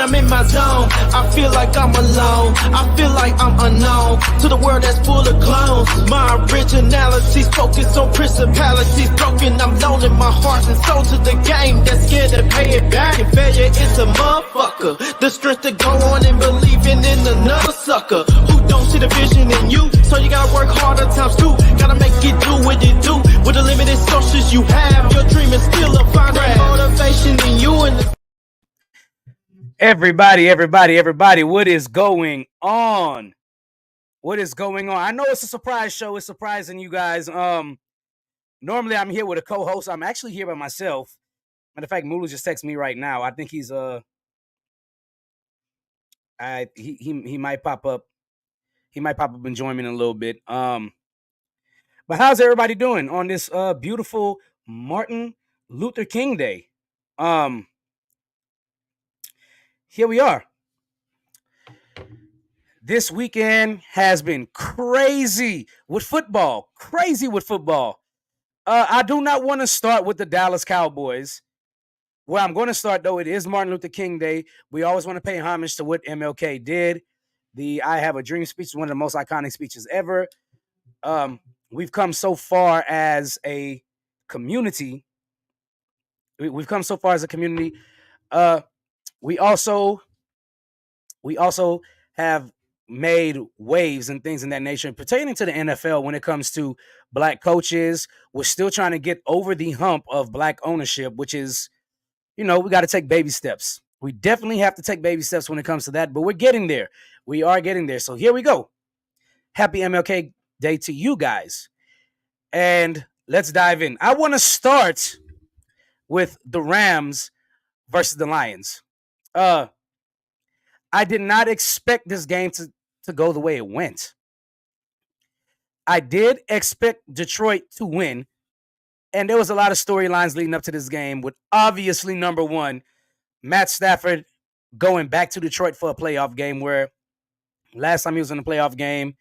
I'm in my zone, I feel like I'm alone. I feel like I'm unknown to the world that's full of clones. My originality's focused on principalities broken. I'm loaning my heart and soul to the game that's scared to pay it back. And failure is a motherfucker. The strength to go on and believing in another sucker who don't see the vision in you. So you gotta work harder times two. Gotta make it do what it do. With the limited sources you have, your dream is still a finding motivation in you and the Everybody, what is going on? What is going on? I know it's a surprise show. It's surprising you guys. Normally I'm here with a co-host. I'm actually here by myself. Matter of fact, Mulu just texted me right now. I think he's he might pop up. He might pop up and join me in a little bit. But how's everybody doing on this beautiful Martin Luther King Day? Here we are. This weekend has been crazy with football. I do not want to start with the Dallas Cowboys. Where I'm going to start, though, it is Martin Luther King Day. We always want to pay homage to what MLK did. The I Have a Dream speech is one of the most iconic speeches ever. We've come so far as a community. We've come so far as a community. We also have made waves and things in that nature pertaining to the NFL when it comes to black coaches. We're still trying to get over the hump of black ownership, which is, we got to take baby steps. We definitely have to take baby steps when it comes to that, but we're getting there. We are getting there. So here we go. Happy MLK Day to you guys. And let's dive in. I want to start with the Rams versus the Lions. I did not expect this game to go the way it went. I did expect Detroit to win, and there was a lot of storylines leading up to this game with obviously number one, Matt Stafford going back to Detroit for a playoff game where last time he was in a playoff game,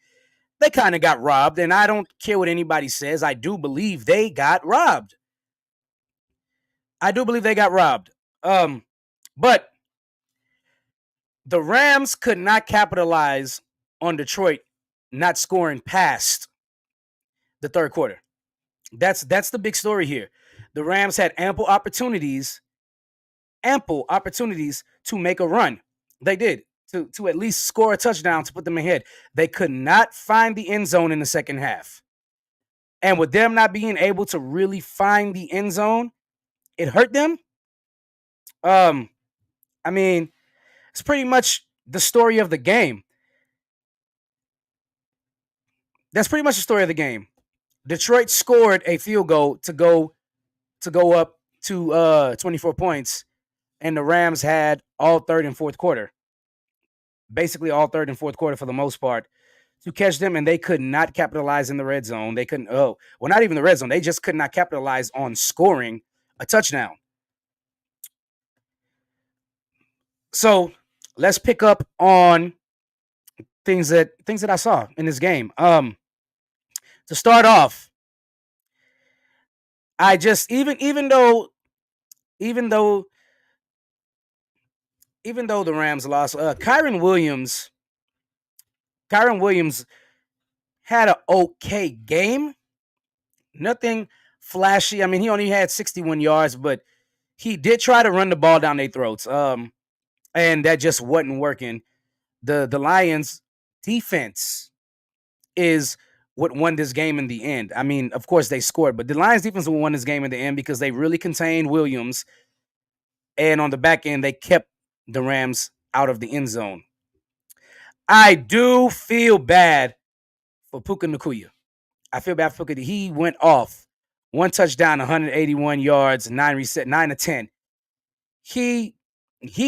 they kind of got robbed, and I don't care what anybody says. I do believe they got robbed. But the Rams could not capitalize on Detroit not scoring past the third quarter. That's the big story here. The Rams had ample opportunities to make a run. They did to at least score a touchdown to put them ahead. They could not find the end zone in the second half. And with them not being able to really find the end zone, it hurt them. It's pretty much the story of the game. That's pretty much the story of the game. Detroit scored a field goal to go up to 24 points, and the Rams had all third and fourth quarter. Basically all third and fourth quarter for the most part to catch them, and they could not capitalize in the red zone. They couldn't, not even the red zone. They just could not capitalize on scoring a touchdown. So let's pick up on things that I saw in this game. To start off, I just even though the Rams lost, Kyren Williams had an okay game. Nothing flashy. I mean, he only had 61 yards, but he did try to run the ball down their throats. And that just wasn't working. The Lions defense is what won this game in the end. I mean, of course they scored, but the Lions defense won this game in the end because they really contained Williams. And on the back end, they kept the Rams out of the end zone. I do feel bad for Puka Nacua. I feel bad for Puka. He went off. 1 touchdown, 181 yards, 9 of 10. He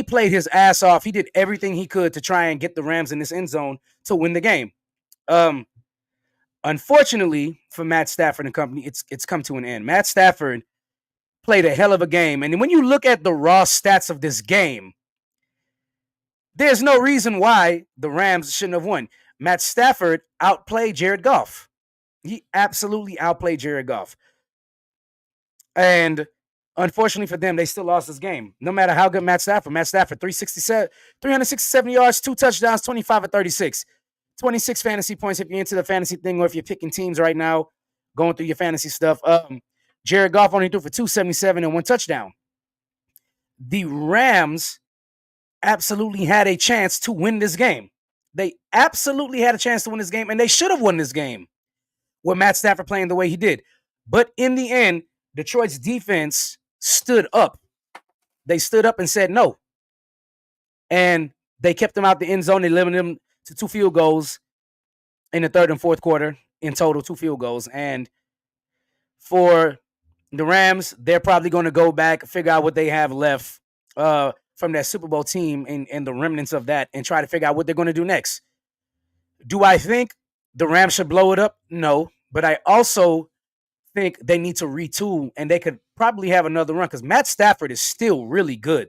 played his ass off. He did everything he could to try and get the Rams in this end zone to win the game. Unfortunately for Matt Stafford and company, it's come to an end. Matt Stafford played a hell of a game. And when you look at the raw stats of this game, there's no reason why the Rams shouldn't have won. Matt Stafford outplayed Jared Goff. He absolutely outplayed Jared Goff. And Unfortunately for them, they still lost this game. No matter how good Matt Stafford, 367 yards, 2 touchdowns, 25 of 36. 26 fantasy points if you're into the fantasy thing or if you're picking teams right now, going through your fantasy stuff. Jared Goff only threw for 277 and 1 touchdown. The Rams absolutely had a chance to win this game. They absolutely had a chance to win this game, and they should have won this game with Matt Stafford playing the way he did. But in the end, Detroit's defense stood up. They stood up and said no. And they kept them out the end zone. They limited them to 2 field goals in the third and fourth quarter. In total, 2 field goals. And for the Rams, they're probably going to go back, figure out what they have left from that Super Bowl team and the remnants of that and try to figure out what they're going to do next. Do I think the Rams should blow it up? No. But I also think they need to retool and they could probably have another run because Matt Stafford is still really good.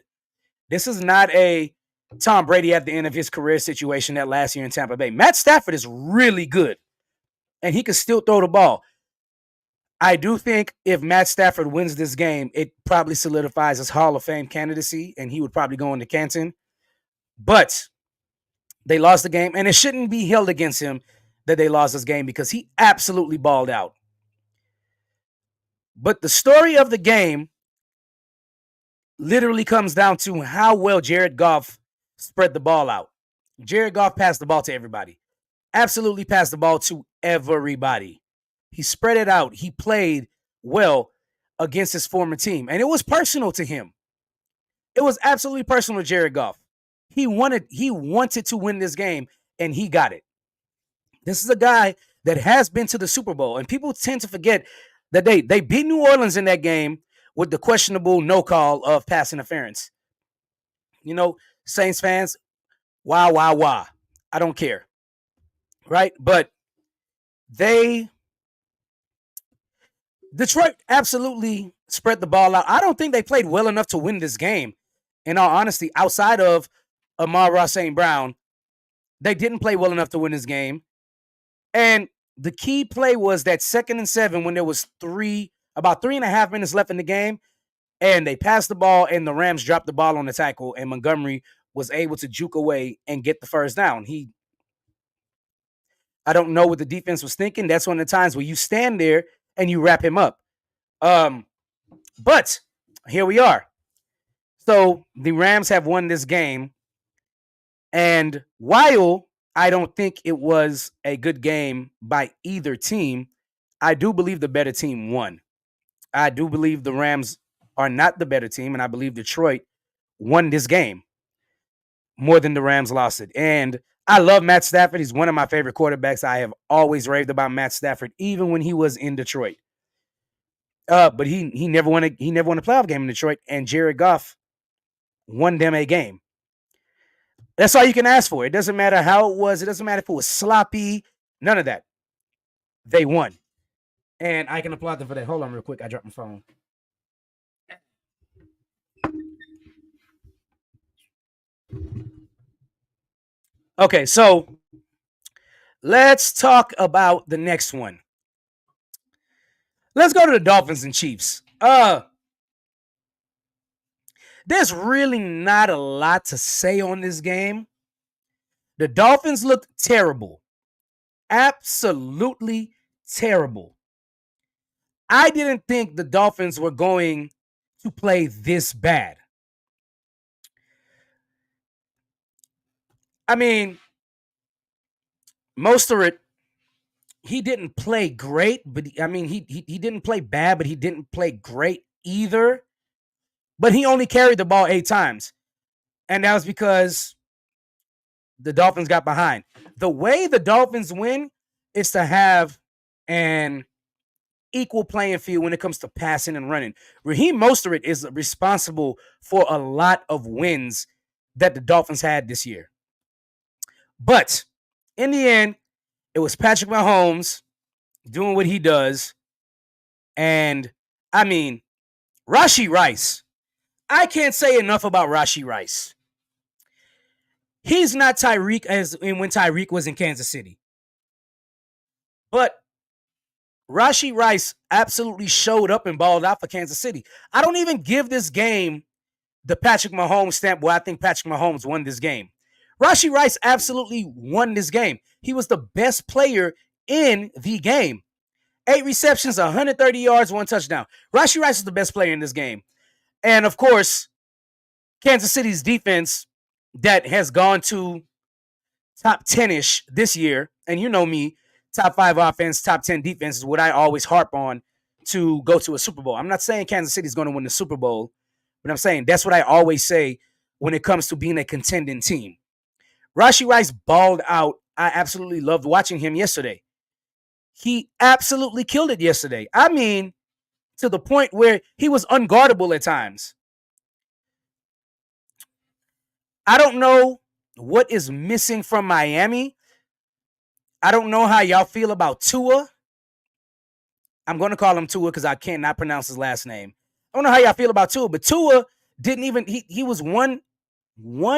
This is not a Tom Brady at the end of his career situation that last year in Tampa Bay. Matt Stafford is really good and he can still throw the ball. I do think if Matt Stafford wins this game, it probably solidifies his Hall of Fame candidacy and he would probably go into Canton. But they lost the game and it shouldn't be held against him that they lost this game because he absolutely balled out. But the story of the game literally comes down to how well Jared Goff spread the ball out. Jared Goff passed the ball to everybody. Absolutely passed the ball to everybody. He spread it out. He played well against his former team. And it was personal to him. It was absolutely personal to Jared Goff. He wanted to win this game, and he got it. This is a guy that has been to the Super Bowl, and people tend to forget that they beat New Orleans in that game with the questionable no call of pass interference. You know, Saints fans, wah. I don't care. Right? But Detroit absolutely spread the ball out. I don't think they played well enough to win this game. In all honesty, outside of Amon-Ra St. Brown, they didn't play well enough to win this game. And the key play was that 2nd and 7 when there was about 3.5 minutes left in the game. And they passed the ball and the Rams dropped the ball on the tackle and Montgomery was able to juke away and get the first down. I don't know what the defense was thinking. That's one of the times where you stand there and you wrap him up. But here we are. So the Rams have won this game. And while I don't think it was a good game by either team, I do believe the better team won. I do believe the Rams are not the better team, and I believe Detroit won this game more than the Rams lost it. And I love Matt Stafford. He's one of my favorite quarterbacks. I have always raved about Matt Stafford, even when he was in Detroit. But he never won a playoff game in Detroit, and Jared Goff won them a game. That's all you can ask for. It doesn't matter how it was. It doesn't matter if it was sloppy. None of that. They won. And I can applaud them for that. Hold on real quick. I dropped my phone. Okay, so let's talk about the next one. Let's go to the Dolphins and Chiefs. There's really not a lot to say on this game. The Dolphins looked terrible. Absolutely terrible. I didn't think the Dolphins were going to play this bad. I mean, Mostert, he didn't play great, but he didn't play bad, but he didn't play great either. But he only carried the ball 8 times. And that was because the Dolphins got behind. The way the Dolphins win is to have an equal playing field when it comes to passing and running. Raheem Mostert is responsible for a lot of wins that the Dolphins had this year. But in the end, it was Patrick Mahomes doing what he does. And, Rashee Rice. I can't say enough about Rashee Rice. He's not Tyreek as in when Tyreek was in Kansas City. But Rashee Rice absolutely showed up and balled out for Kansas City. I don't even give this game the Patrick Mahomes stamp where I think Patrick Mahomes won this game. Rashee Rice absolutely won this game. He was the best player in the game. 8 receptions, 130 yards, 1 touchdown. Rashee Rice is the best player in this game. And of course, Kansas City's defense that has gone to top 10-ish this year, and you know me, top 5 offense, top 10 defense is what I always harp on to go to a Super Bowl. I'm not saying Kansas City is going to win the Super Bowl, but I'm saying that's what I always say when it comes to being a contending team. Rashee Rice balled out. I absolutely loved watching him yesterday. He absolutely killed it yesterday. I mean, to the point where he was unguardable at times. I don't know what is missing from Miami. I don't know how y'all feel about Tua. I'm going to call him Tua because I cannot pronounce his last name. I don't know how y'all feel about Tua, but Tua didn't even, he was one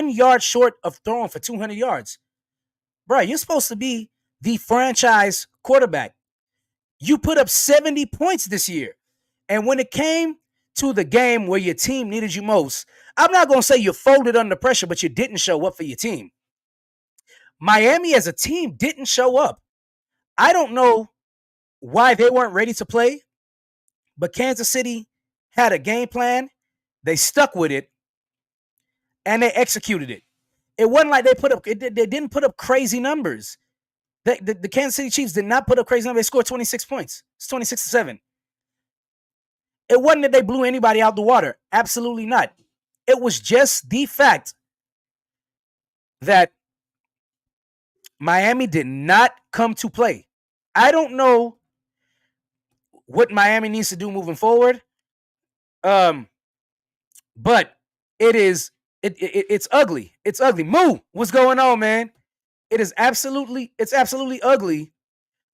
yard short of throwing for 200 yards. Bro, you're supposed to be the franchise quarterback. You put up 70 points this year. And when it came to the game where your team needed you most, I'm not going to say you folded under pressure, but you didn't show up for your team. Miami as a team didn't show up. I don't know why they weren't ready to play, but Kansas City had a game plan. They stuck with it, and they executed it. It wasn't like they didn't put up crazy numbers. The Kansas City Chiefs did not put up crazy numbers. They scored 26 points. It's 26-7. It wasn't that they blew anybody out the water. Absolutely not. It was just the fact that Miami did not come to play. I don't know what Miami needs to do moving forward. But it's ugly. It's ugly. Moo, what's going on, man? It's absolutely ugly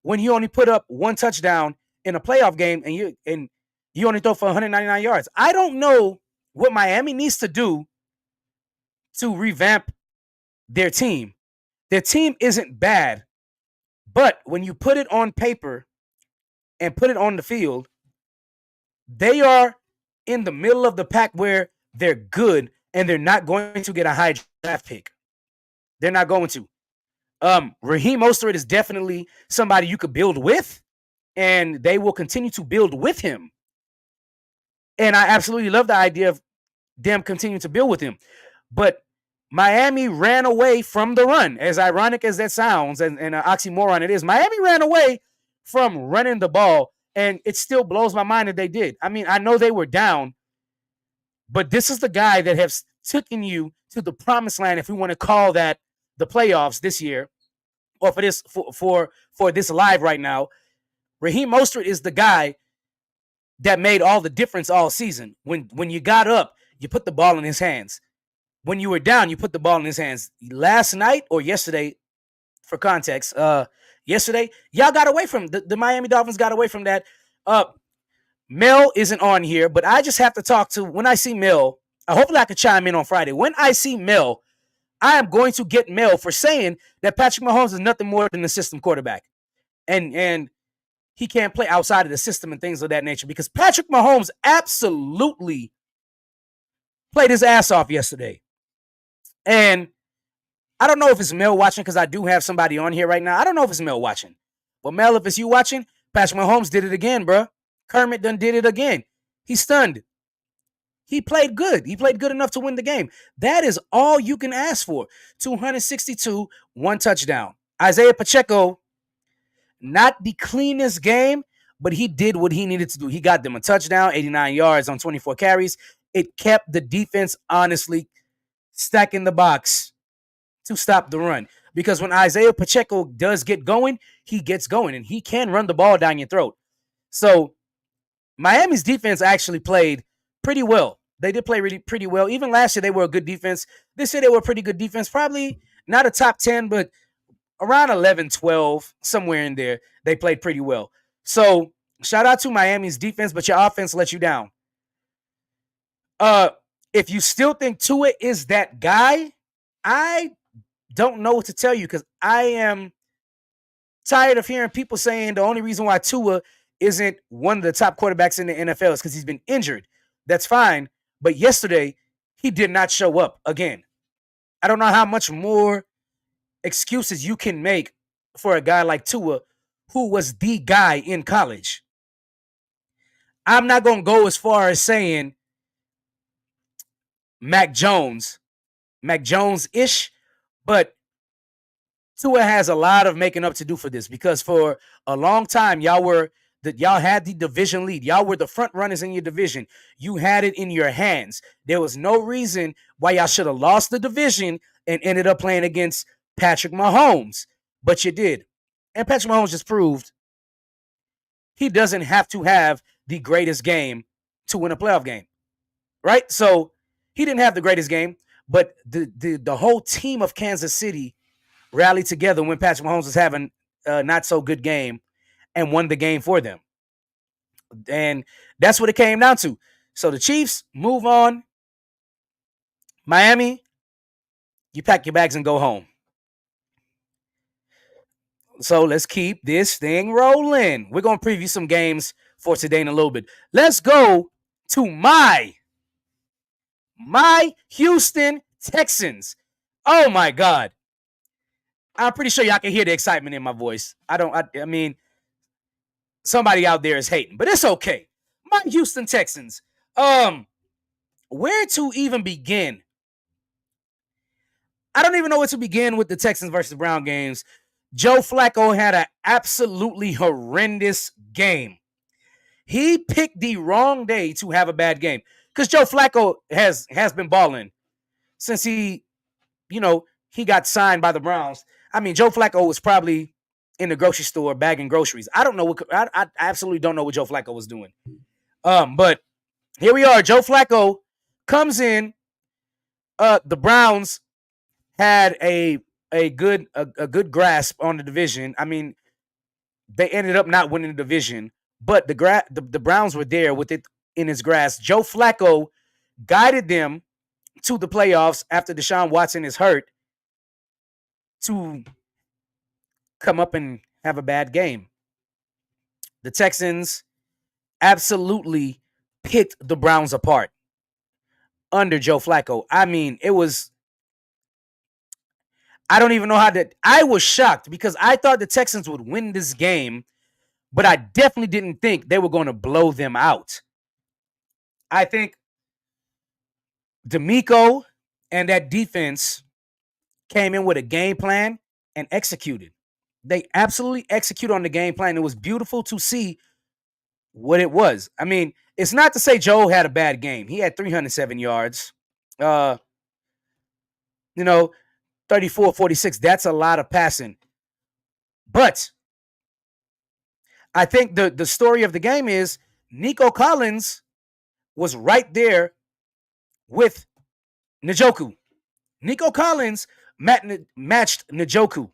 when you only put up 1 touchdown in a playoff game and you only throw for 199 yards. I don't know what Miami needs to do to revamp their team. Their team isn't bad, but when you put it on paper and put it on the field, they are in the middle of the pack where they're good and they're not going to get a high draft pick. They're not going to. Raheem Mostert is definitely somebody you could build with, and they will continue to build with him. And I absolutely love the idea of them continuing to build with him. But Miami ran away from the run. As ironic as that sounds, and an oxymoron it is, Miami ran away from running the ball, and it still blows my mind that they did. I mean, I know they were down, but this is the guy that has taken you to the promised land, if we want to call that the playoffs this year, or for this for this live right now. Raheem Mostert is the guy that made all the difference all season. When you got up, you put the ball in his hands. When you were down, you put the ball in his hands. Last night or yesterday, for context, yesterday, y'all got away from the Miami Dolphins got away from that. Mel isn't on here, but I just have to talk to, when I see Mel, hopefully I can chime in on Friday. When I see Mel, I am going to get Mel for saying that Patrick Mahomes is nothing more than a system quarterback. And he can't play outside of the system and things of that nature, because Patrick Mahomes absolutely played his ass off yesterday. And I don't know if it's Mel watching, because I do have somebody on here right now. I don't know if it's Mel watching. But Mel, if it's you watching, Patrick Mahomes did it again, bro. Kermit done did it again. He's stunned. He played good. He played good enough to win the game. That is all you can ask for. 262, 1 touchdown. Isaiah Pacheco, not the cleanest game, but he did what he needed to do. He got them a touchdown, 89 yards on 24 carries. It kept the defense, honestly, stacking the box to stop the run. Because when Isaiah Pacheco does get going, he gets going, and he can run the ball down your throat. So Miami's defense actually played pretty well. They did play really pretty well. Even last year, they were a good defense. This year, they were a pretty good defense. Probably not a top 10, but around 11, 12, somewhere in there, they played pretty well. So shout out to Miami's defense, but your offense let you down. If you still think Tua is that guy, I don't know what to tell you, because I am tired of hearing people saying the only reason why Tua isn't one of the top quarterbacks in the NFL is because he's been injured. That's fine. But yesterday, he did not show up again. I don't know how much more excuses you can make for a guy like Tua, who was the guy in college. I'm not going to go as far as saying Mac Jones-ish, but Tua has a lot of making up to do for this because for a long time y'all had the division lead. Y'all were the front runners in your division. You had it in your hands. There was no reason why y'all should have lost the division and ended up playing against Patrick Mahomes, but you did. And Patrick Mahomes just proved he doesn't have to have the greatest game to win a playoff game, right? So he didn't have the greatest game, but the whole team of Kansas City rallied together when Patrick Mahomes was having a not so good game and won the game for them. And that's what it came down to. So the Chiefs move on. Miami, you pack your bags and go home. So let's keep this thing rolling. We're going to preview some games for today in a little bit. Let's go to my Houston Texans. Oh my God. I'm pretty sure y'all can hear the excitement in my voice. I mean, somebody out there is hating, but it's okay. My Houston Texans. Where to even begin? I don't even know where to begin with the Texans versus Brown games. Joe Flacco had an absolutely horrendous game. He picked the wrong day to have a bad game because Joe Flacco has been balling since he got signed by the Browns. I mean, Joe Flacco was probably in the grocery store bagging groceries. I don't know I absolutely don't know what Joe Flacco was doing. But here we are. Joe Flacco comes in. The Browns had a good grasp on the division. I mean, they ended up not winning the division, but the Browns were there with it in his grasp. Joe Flacco guided them to the playoffs after Deshaun Watson is hurt to come up and have a bad game. The Texans absolutely picked the Browns apart under Joe Flacco. I mean, I don't even know I was shocked because I thought the Texans would win this game, but I definitely didn't think they were going to blow them out. I think DeMeco and that defense came in with a game plan and executed. They absolutely executed on the game plan. It was beautiful to see what it was. I mean, it's not to say Joe had a bad game. He had 307 yards. 34-46. That's a lot of passing. But I think the story of the game is Nico Collins was right there with Njoku. Nico Collins matched Njoku.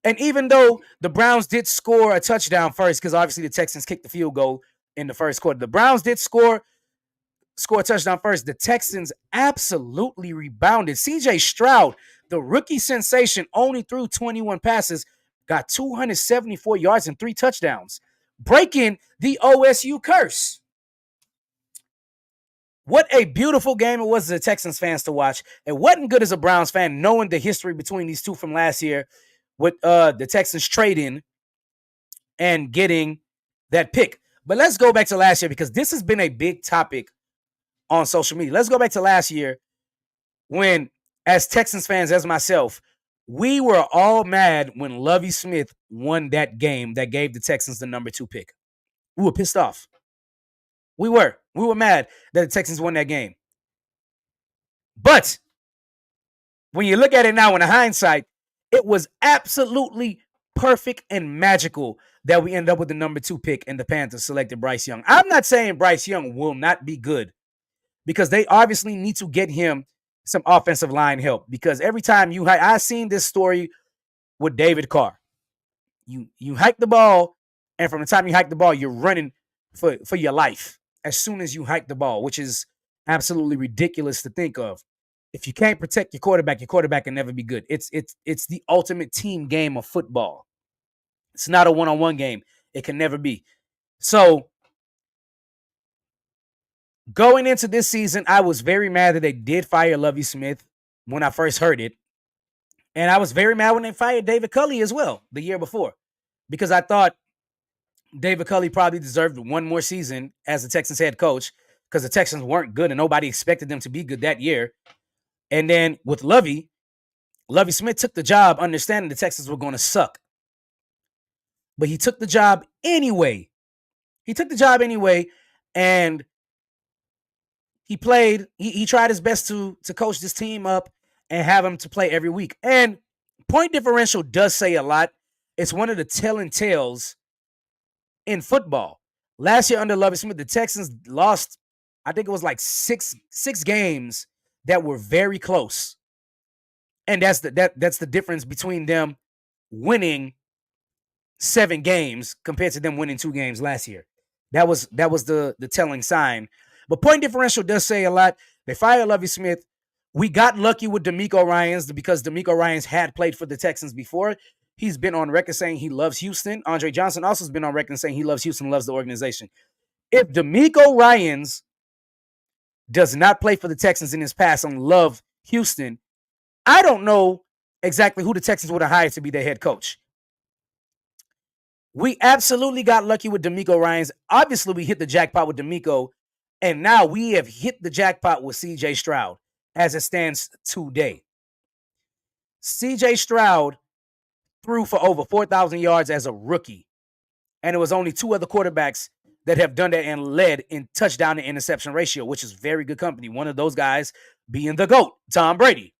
And even though the Browns did score a touchdown first, because obviously the Texans kicked the field goal in the first quarter, the Browns did score a touchdown first. The Texans absolutely rebounded. CJ Stroud, the rookie sensation, only threw 21 passes, got 274 yards and 3 touchdowns, breaking the OSU curse. What a beautiful game it was as a Texans fans to watch. It wasn't good as a Browns fan, knowing the history between these two from last year with the Texans trading and getting that pick. But let's go back to last year because this has been a big topic on social media. Let's go back to last year when, as Texans fans, as myself, we were all mad when Lovie Smith won that game that gave the Texans the number 2 pick. We were pissed off. We were mad that the Texans won that game. But when you look at it now in hindsight, it was absolutely perfect and magical that we ended up with the number 2 pick and the Panthers selected Bryce Young. I'm not saying Bryce Young will not be good because they obviously need to get him some offensive line help because every time I've seen this story with David Carr. You hike the ball, and from the time you hike the ball, you're running for your life as soon as you hike the ball, which is absolutely ridiculous to think of. If you can't protect your quarterback can never be good. It's the ultimate team game of football. It's not a one-on-one game. It can never be. So going into this season, I was very mad that they did fire Lovie Smith when I first heard it. And I was very mad when they fired David Culley as well the year before, because I thought David Culley probably deserved one more season as the Texans head coach, because the Texans weren't good and nobody expected them to be good that year. And then with Lovie Smith took the job understanding the Texans were going to suck. But he took the job anyway. And he played, he tried his best to coach this team up and have them to play every week. And point differential does say a lot. It's one of the telling tales in football. Last year under Lovie Smith, the Texans lost, I think it was like six games that were very close. And that's the difference between them winning 7 games compared to them winning 2 games last year. That was the telling sign. But point differential does say a lot. They fired Lovie Smith. We got lucky with DeMeco Ryans because DeMeco Ryans had played for the Texans before. He's been on record saying he loves Houston. Andre Johnson also has been on record saying he loves Houston, loves the organization. If DeMeco Ryans does not play for the Texans in his past and love Houston, I don't know exactly who the Texans would have hired to be their head coach. We absolutely got lucky with DeMeco Ryans. Obviously, we hit the jackpot with DeMeco, and now we have hit the jackpot with C.J. Stroud as it stands today. C.J. Stroud threw for over 4,000 yards as a rookie, and it was only 2 other quarterbacks that have done that and led in touchdown to interception ratio, which is very good company. One of those guys being the GOAT, Tom Brady.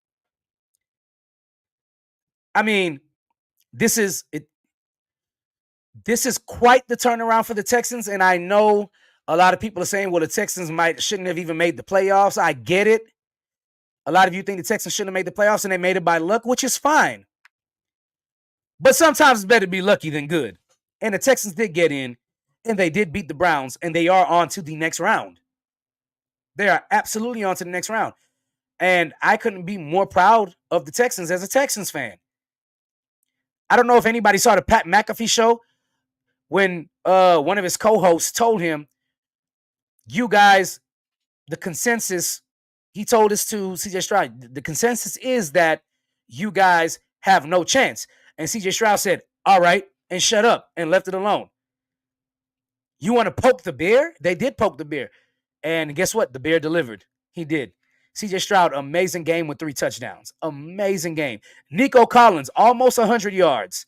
I mean, this is quite the turnaround for the Texans, and I know a lot of people are saying, well, the Texans shouldn't have even made the playoffs. I get it. A lot of you think the Texans shouldn't have made the playoffs, and they made it by luck, which is fine. But sometimes it's better to be lucky than good. And the Texans did get in, and they did beat the Browns, and they are on to the next round. They are absolutely on to the next round. And I couldn't be more proud of the Texans as a Texans fan. I don't know if anybody saw the Pat McAfee show when one of his co-hosts told him, you guys, the consensus, he told us to C.J. Stroud, the consensus is that you guys have no chance. And C.J. Stroud said, all right, and shut up and left it alone. You want to poke the bear? They did poke the bear. And guess what? The bear delivered. He did. C.J. Stroud, amazing game with 3 touchdowns. Amazing game. Nico Collins, almost 100 yards.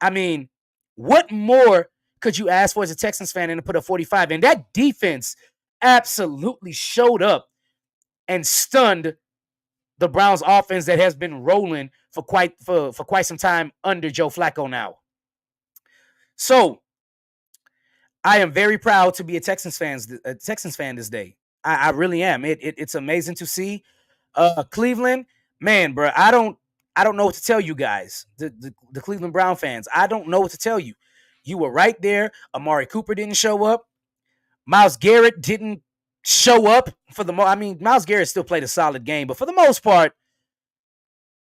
I mean, what more could you ask for as a Texans fan than to put a 45? And that defense absolutely showed up and stunned the Browns offense that has been rolling for quite some time under Joe Flacco now. So I am very proud to be a Texans fan this day. I really am. It's amazing to see. Cleveland, man, bro, I don't know what to tell you guys, the Cleveland Brown fans. I don't know what to tell you. You were right there. Amari Cooper didn't show up. Myles Garrett didn't show up for the most. I mean, Myles Garrett still played a solid game, but for the most part,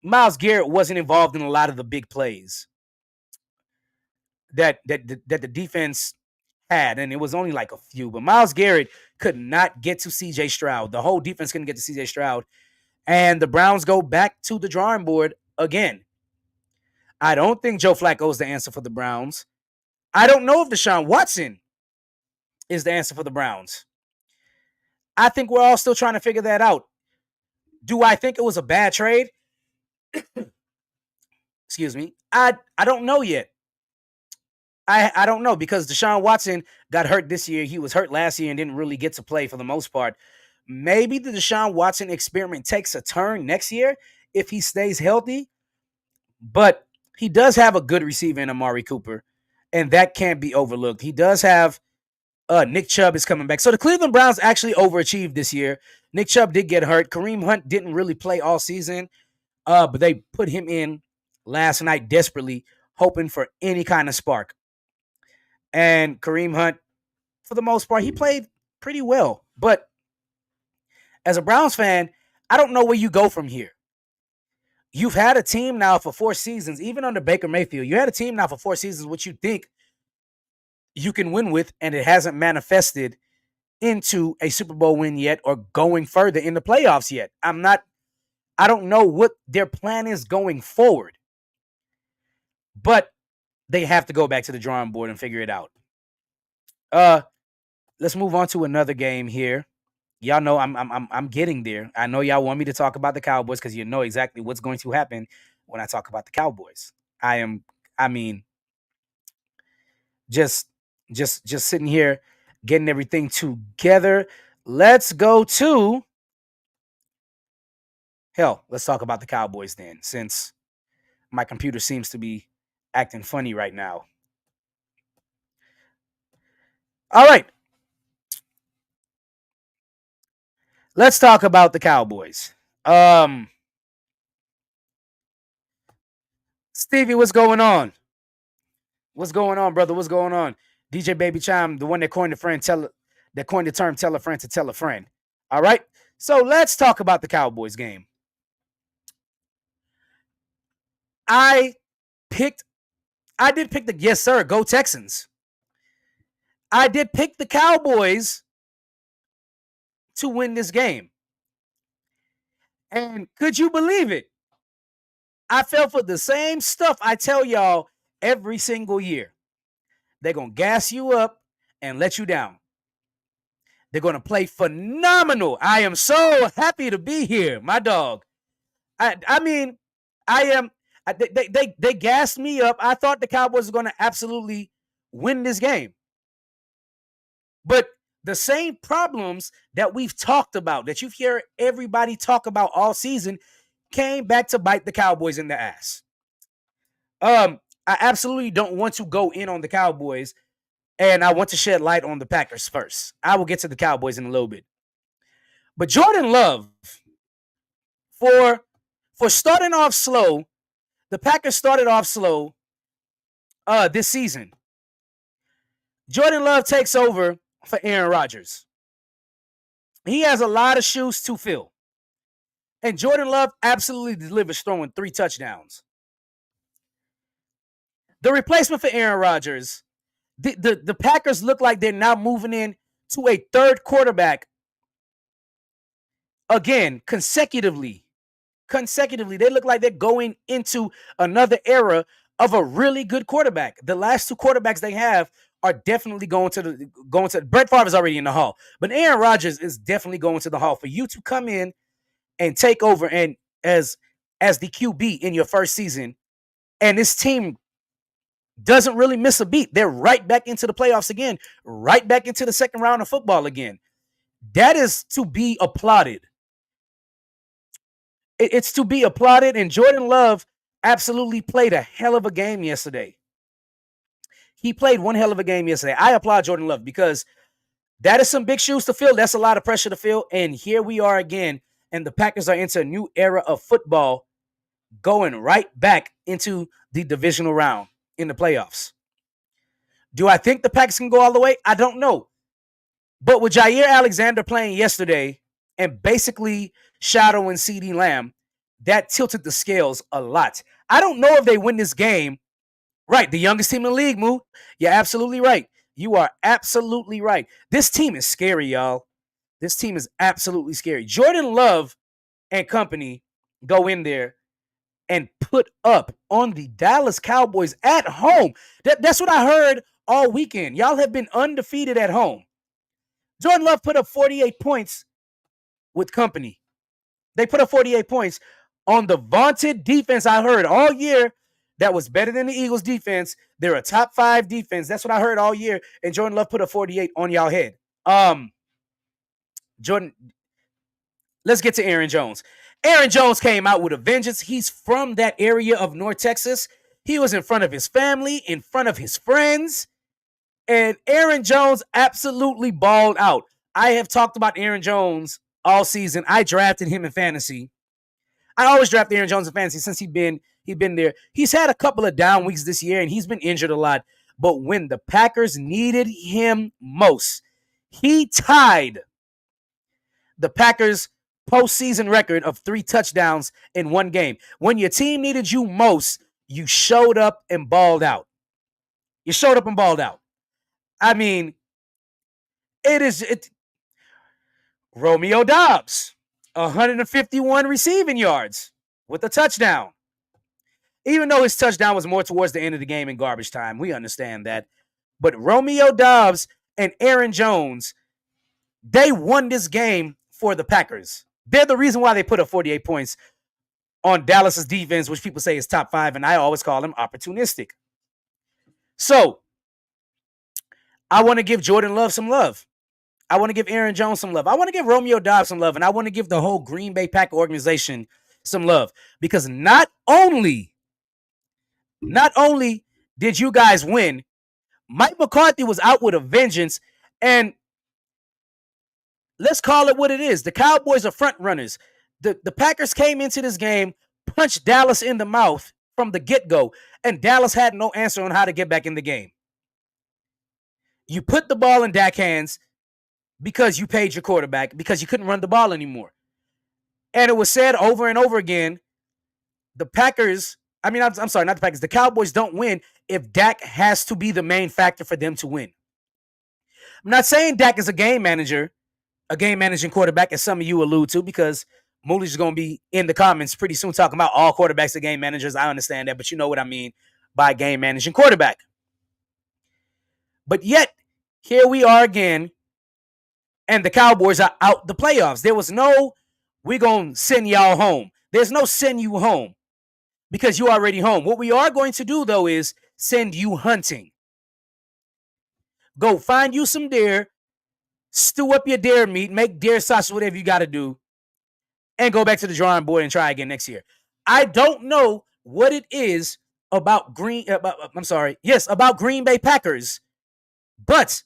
Myles Garrett wasn't involved in a lot of the big plays that the defense had, and it was only like a few. But Myles Garrett could not get to C.J. Stroud. The whole defense couldn't get to C.J. Stroud, and the Browns go back to the drawing board again. I don't think Joe Flacco is the answer for the Browns. I don't know if Deshaun Watson is the answer for the Browns. I think we're all still trying to figure that out. Do I think it was a bad trade? Excuse me. I don't know yet. I don't know, because Deshaun Watson got hurt this year. He was hurt last year and didn't really get to play for the most part. Maybe the Deshaun Watson experiment takes a turn next year if he stays healthy. But he does have a good receiver in Amari Cooper, and that can't be overlooked. He does have Nick Chubb is coming back. So the Cleveland Browns actually overachieved this year. Nick Chubb did get hurt. Kareem Hunt didn't really play all season, but they put him in last night desperately, hoping for any kind of spark. And Kareem Hunt, for the most part, he played pretty well. But as a Browns fan, I don't know where you go from here. You've had a team now for 4 seasons, even under Baker Mayfield. You had a team now for 4 seasons, which you think you can win with, and it hasn't manifested into a Super Bowl win yet or going further in the playoffs yet. I don't know what their plan is going forward, but they have to go back to the drawing board and figure it out. Let's move on to another game here. Y'all know I'm getting there. I know y'all want me to talk about the Cowboys because you know exactly what's going to happen when I talk about the Cowboys. I mean, just sitting here getting everything together. Let's go to let's talk about the Cowboys then, since my computer seems to be acting funny right now. All right. Let's talk about the Cowboys. Stevie, what's going on? What's going on, brother? What's going on? DJ Baby Chime, the one that coined the term tell a friend to tell a friend. All right. So let's talk about the Cowboys game. I did pick the yes, sir, go Texans. I did pick the Cowboys to win this game. And could you believe it? I fell for the same stuff I tell y'all every single year. They're going to gas you up and let you down. They're going to play phenomenal. I am so happy to be here, my dog. They gassed me up. I thought the Cowboys were going to absolutely win this game. But the same problems that we've talked about, that you've heard everybody talk about all season, came back to bite the Cowboys in the ass. I absolutely don't want to go in on the Cowboys, and I want to shed light on the Packers first. I will get to the Cowboys in a little bit. But Jordan Love, for starting off slow, the Packers started off slow this season. Jordan Love takes over for Aaron Rodgers. He has a lot of shoes to fill. And Jordan Love absolutely delivers, throwing 3 touchdowns. The replacement for Aaron Rodgers, the Packers look like they're now moving in to a third quarterback again, consecutively. They look like they're going into another era of a really good quarterback. The last 2 quarterbacks they have are definitely going to Brett Favre is already in the Hall, but Aaron Rodgers is definitely going to the Hall. For you to come in and take over and as the QB in your first season, and this team doesn't really miss a beat. They're right back into the playoffs again, right back into the second round of football again. That is to be applauded. It's to be applauded, and Jordan Love absolutely played a hell of a game yesterday. He played one hell of a game yesterday. I applaud Jordan Love because that is some big shoes to fill. That's a lot of pressure to fill. And here we are again, and the Packers are into a new era of football, going right back into the divisional round in the playoffs. Do I think the Packers can go all the way? I don't know. But with Jair Alexander playing yesterday and basically shadowing CeeDee Lamb, that tilted the scales a lot. I don't know if they win this game. Right, the youngest team in the league, Moo. You're absolutely right. You are absolutely right. This team is scary, y'all. This team is absolutely scary. Jordan Love and company go in there and put up on the Dallas Cowboys at home. That's what I heard all weekend. Y'all have been undefeated at home. Jordan Love put up 48 points with company. They put up 48 points on the vaunted defense I heard all year that was better than the Eagles defense. They're a top 5 defense. That's what I heard all year. And Jordan Love put a 48 on y'all head. Jordan, let's get to Aaron Jones. Aaron Jones came out with a vengeance. He's from that area of North Texas. He was in front of his family, in front of his friends. And Aaron Jones absolutely balled out. I have talked about Aaron Jones all season. I drafted him in fantasy. I always draft Aaron Jones in fantasy since he's been there. He's had a couple of down weeks this year, and he's been injured a lot. But when the Packers needed him most, he tied the Packers' postseason record of 3 touchdowns in one game. When your team needed you most, you showed up and balled out. I mean, it. Romeo Doubs, 151 receiving yards with a touchdown. Even though his touchdown was more towards the end of the game in garbage time, we understand that. But Romeo Doubs and Aaron Jones, they won this game for the Packers. They're the reason why they put up 48 points on Dallas's defense, which people say is top 5, and I always call them opportunistic. So, I want to give Jordan Love some love. I want to give Aaron Jones some love. I want to give Romeo Doubs some love, and I want to give the whole Green Bay Packer organization some love, because not only did you guys win, Mike McCarthy was out with a vengeance, and let's call it what it is. The Cowboys are front runners. The Packers came into this game, punched Dallas in the mouth from the get-go, and Dallas had no answer on how to get back in the game. You put the ball in Dak's hands because you paid your quarterback, because you couldn't run the ball anymore. And it was said over and over again, the Packers, I'm sorry, not the Packers, the Cowboys don't win if Dak has to be the main factor for them to win. I'm not saying Dak is a game managing quarterback, as some of you allude to, because Mooley's is going to be in the comments pretty soon talking about all quarterbacks are game managers. I understand that, but you know what I mean by game managing quarterback. But yet, here we are again, and the Cowboys are out the playoffs. There was no, we're going to send y'all home. There's no send you home because you're already home. What we are going to do, though, is send you hunting. Go find you some deer, stew up your deer meat, make deer sausage, whatever you got to do, and go back to the drawing board and try again next year. I don't know what it is about Green Bay Packers, but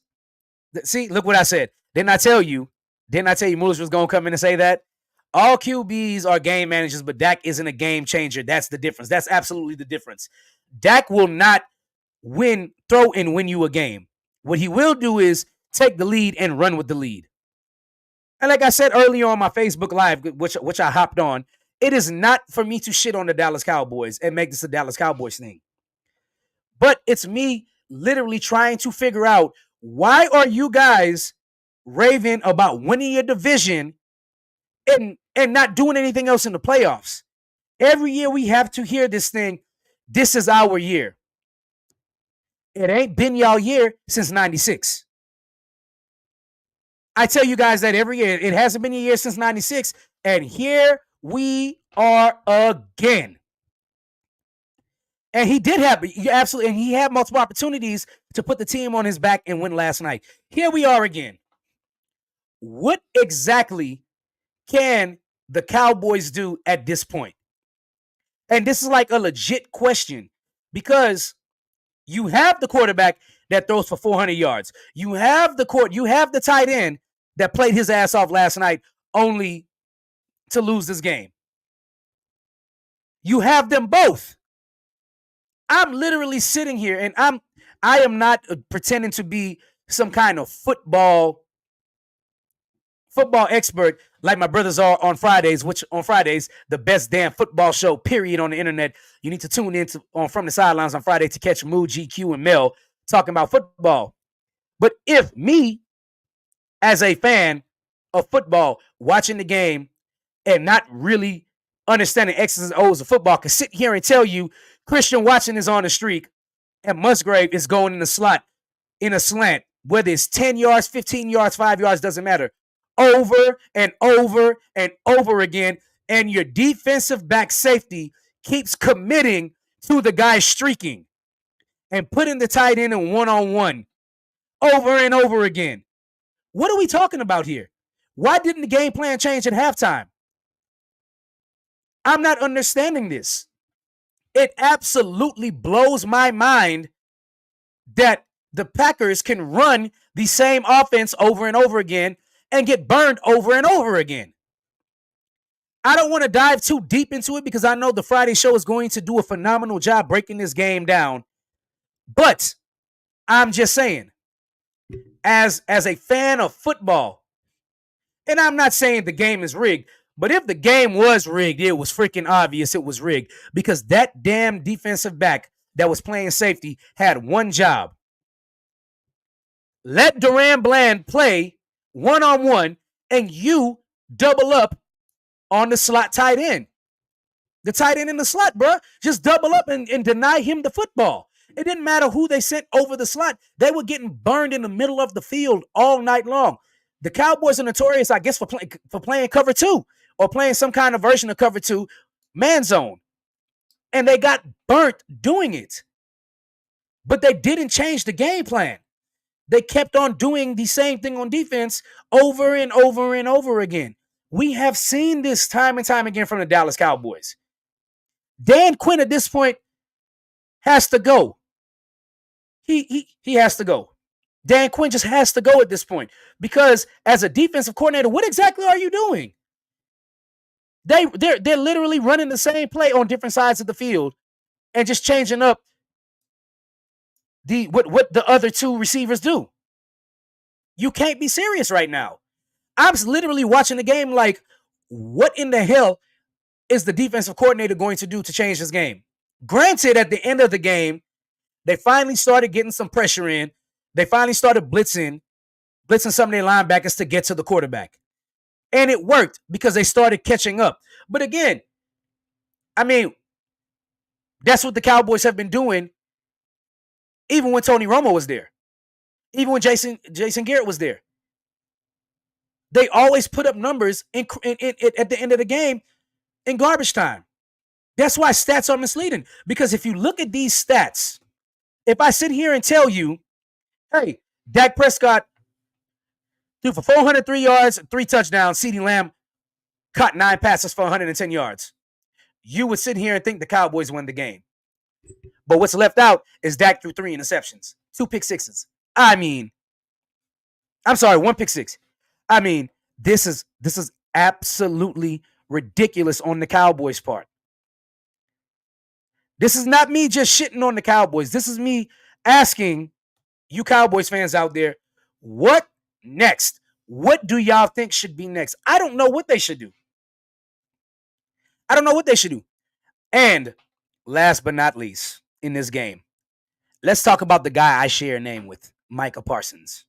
see, look what I said. Didn't I tell you Mooley was going to come in and say that? All QBs are game managers, but Dak isn't a game changer. That's the difference. That's absolutely the difference. Dak will not throw and win you a game. What he will do is take the lead and run with the lead. And like I said earlier on my Facebook Live, which I hopped on, it is not for me to shit on the Dallas Cowboys and make this a Dallas Cowboys thing. But it's me literally trying to figure out, why are you guys raving about winning your division and not doing anything else in the playoffs? Every year we have to hear this thing, this is our year. It ain't been y'all year since 96. I tell you guys that every year. It hasn't been a year since 96, and here we are again. And he did have, absolutely, and he had multiple opportunities to put the team on his back and win last night. Here we are again. What exactly can the Cowboys do at this point? And this is like a legit question, because you have the quarterback that throws for 400 yards. You have the tight end that played his ass off last night only to lose this game. You have them both. I'm literally sitting here, and I am not pretending to be some kind of football expert like my brothers are on Fridays, which on Fridays, the best damn football show, period, on the internet. You need to tune in on From the Sidelines on Friday to catch Moo, GQ, and Mel talking about football. But if me, as a fan of football, watching the game and not really understanding X's and O's of football, can sit here and tell you Christian Watson is on a streak and Musgrave is going in the slot in a slant, whether it's 10 yards, 15 yards, 5 yards, doesn't matter, over and over and over again, and your defensive back safety keeps committing to the guy streaking and putting the tight end in one-on-one over and over again. What are we talking about here? Why didn't the game plan change at halftime? I'm not understanding this. It absolutely blows my mind that the Packers can run the same offense over and over again and get burned over and over again. I don't want to dive too deep into it because I know the Friday show is going to do a phenomenal job breaking this game down. But I'm just saying, as a fan of football, and I'm not saying the game is rigged, but if the game was rigged, it was freaking obvious it was rigged, because that damn defensive back that was playing safety had one job. Let Duran Bland play one-on-one, and you double up on the slot tight end. The tight end in the slot, bro. Just double up and deny him the football. It didn't matter who they sent over the slot. They were getting burned in the middle of the field all night long. The Cowboys are notorious, I guess, for playing cover two or playing some kind of version of cover two, man zone. And they got burnt doing it. But they didn't change the game plan. They kept on doing the same thing on defense over and over and over again. We have seen this time and time again from the Dallas Cowboys. Dan Quinn at this point has to go. He has to go. Dan Quinn just has to go at this point because as a defensive coordinator, what exactly are you doing? They're literally running the same play on different sides of the field and just changing up what the other two receivers do. You can't be serious right now. I'm literally watching the game like, what in the hell is the defensive coordinator going to do to change this game? Granted, at the end of the game, they finally started getting some pressure in. They finally started blitzing some of their linebackers to get to the quarterback. And it worked because they started catching up. But again, I mean, that's what the Cowboys have been doing even when Tony Romo was there. Even when Jason Garrett was there. They always put up numbers at the end of the game in garbage time. That's why stats are misleading. Because if you look at these stats, if I sit here and tell you, hey, Dak Prescott threw for 403 yards, 3 touchdowns, CeeDee Lamb caught 9 passes for 110 yards, you would sit here and think the Cowboys won the game. But what's left out is Dak threw 3 interceptions, 2 pick sixes. I mean, I'm sorry, 1 pick six. I mean, this is absolutely ridiculous on the Cowboys' part. This is not me just shitting on the Cowboys. This is me asking you Cowboys fans out there, what next? What do y'all think should be next? I don't know what they should do. And last but not least in this game, let's talk about the guy I share a name with, Micah Parsons.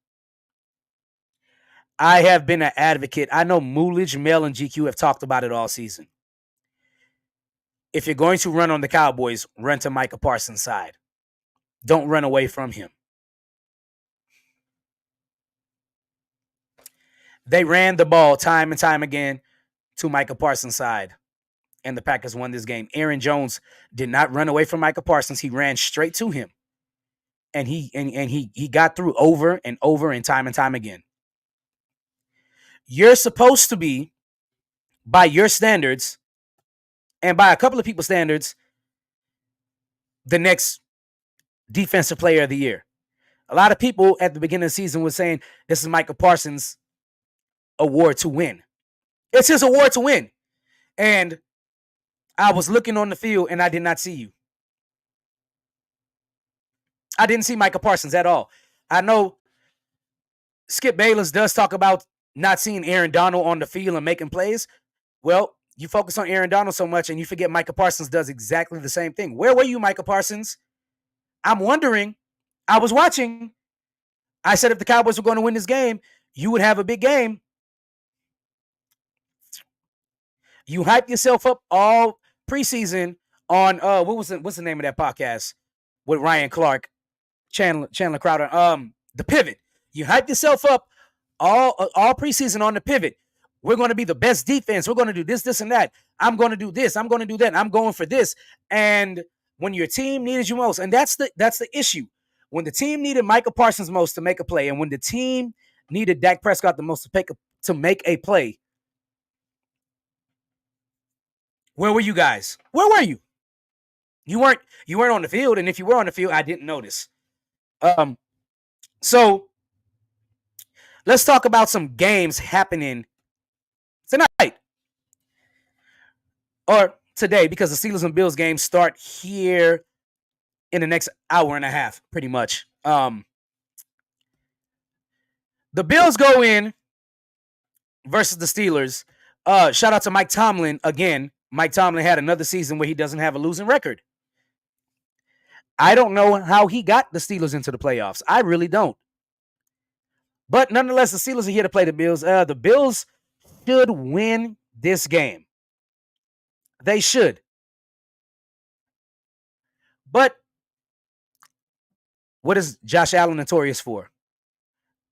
I have been an advocate. I know Moolage, Mel, and GQ have talked about it all season. If you're going to run on the Cowboys, run to Micah Parsons' side. Don't run away from him. They ran the ball time and time again to Micah Parsons' side, and the Packers won this game. Aaron Jones did not run away from Micah Parsons. He ran straight to him, and he got through over and over and time again. You're supposed to be, by your standards, and by a couple of people's standards, the next defensive player of the year. A lot of people at the beginning of the season were saying this is Micah Parsons' award to win. It's his award to win. And I was looking on the field and I did not see you. I didn't see Micah Parsons at all. I know Skip Bayless does talk about not seeing Aaron Donald on the field and making plays. Well, you focus on Aaron Donald so much and you forget Micah Parsons does exactly the same thing. Where were you, Micah Parsons? I'm wondering. I was watching. I said if the Cowboys were going to win this game, you would have a big game. You hype yourself up all preseason on what's the name of that podcast with Ryan Clark, Chandler Crowder, The Pivot. You hype yourself up all preseason on The Pivot. We're going to be the best defense. We're going to do this, and that. I'm going to do this. I'm going to do that. I'm going for this. And when your team needed you most, and that's the issue. When the team needed Micah Parsons most to make a play, and when the team needed Dak Prescott the most to make a play, where were you guys? Where were you? You weren't on the field, and if you were on the field, I didn't notice. So let's talk about some games happening tonight or today, because the Steelers and Bills games start here in the next hour and a half, pretty much. The Bills go in versus the Steelers. Shout out to Mike Tomlin again. Mike Tomlin had another season where he doesn't have a losing record. I don't know how he got the Steelers into the playoffs. I really don't. But nonetheless, the Steelers are here to play the Bills. The Bills should win this game. They should. But what is Josh Allen notorious for?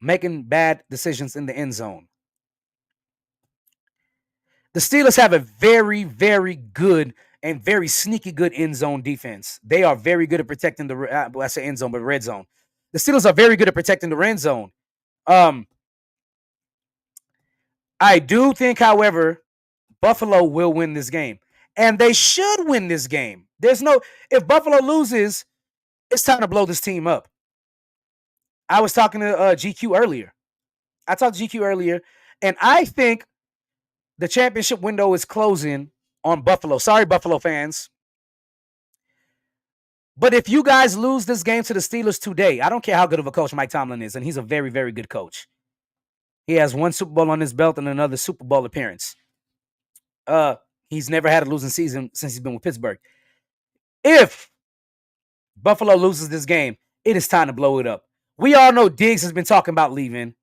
Making bad decisions in the end zone. The Steelers have a very, very good and very sneaky good end zone defense. They are very good at protecting the I say end zone, but red zone. The Steelers are very good at protecting the red zone. I do think, however, Buffalo will win this game. And they should win this game. If Buffalo loses, it's time to blow this team up. I was talking to GQ earlier. I talked to GQ earlier, and I think the championship window is closing on Buffalo. Sorry, Buffalo fans. But if you guys lose this game to the Steelers today, I don't care how good of a coach Mike Tomlin is, and he's a very, very good coach. He has one Super Bowl on his belt and another Super Bowl appearance. He's never had a losing season since he's been with Pittsburgh. If Buffalo loses this game, it is time to blow it up. We all know Diggs has been talking about leaving.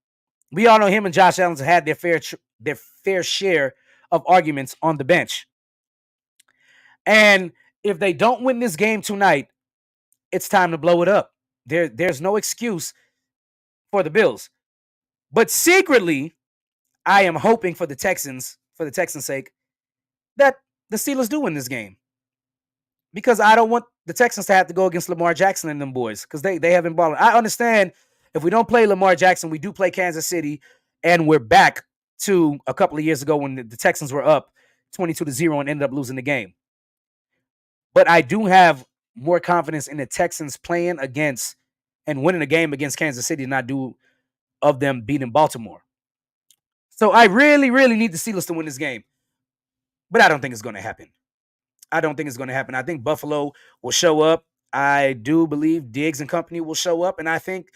We all know him and Josh Allen have had their fair share of arguments on the bench. And if they don't win this game tonight, it's time to blow it up. There's no excuse for the Bills. But secretly, I am hoping for the Texans' sake, that the Steelers do win this game. Because I don't want the Texans to have to go against Lamar Jackson and them boys, because they haven't balling. I understand if we don't play Lamar Jackson, we do play Kansas City, and we're back to a couple of years ago when the Texans were up 22-0 and ended up losing the game. But I do have more confidence in the Texans playing against and winning a game against Kansas City than I do of them beating Baltimore. So I really, really need the Steelers to win this game. But I don't think it's going to happen. I think Buffalo will show up. I do believe Diggs and company will show up, and I think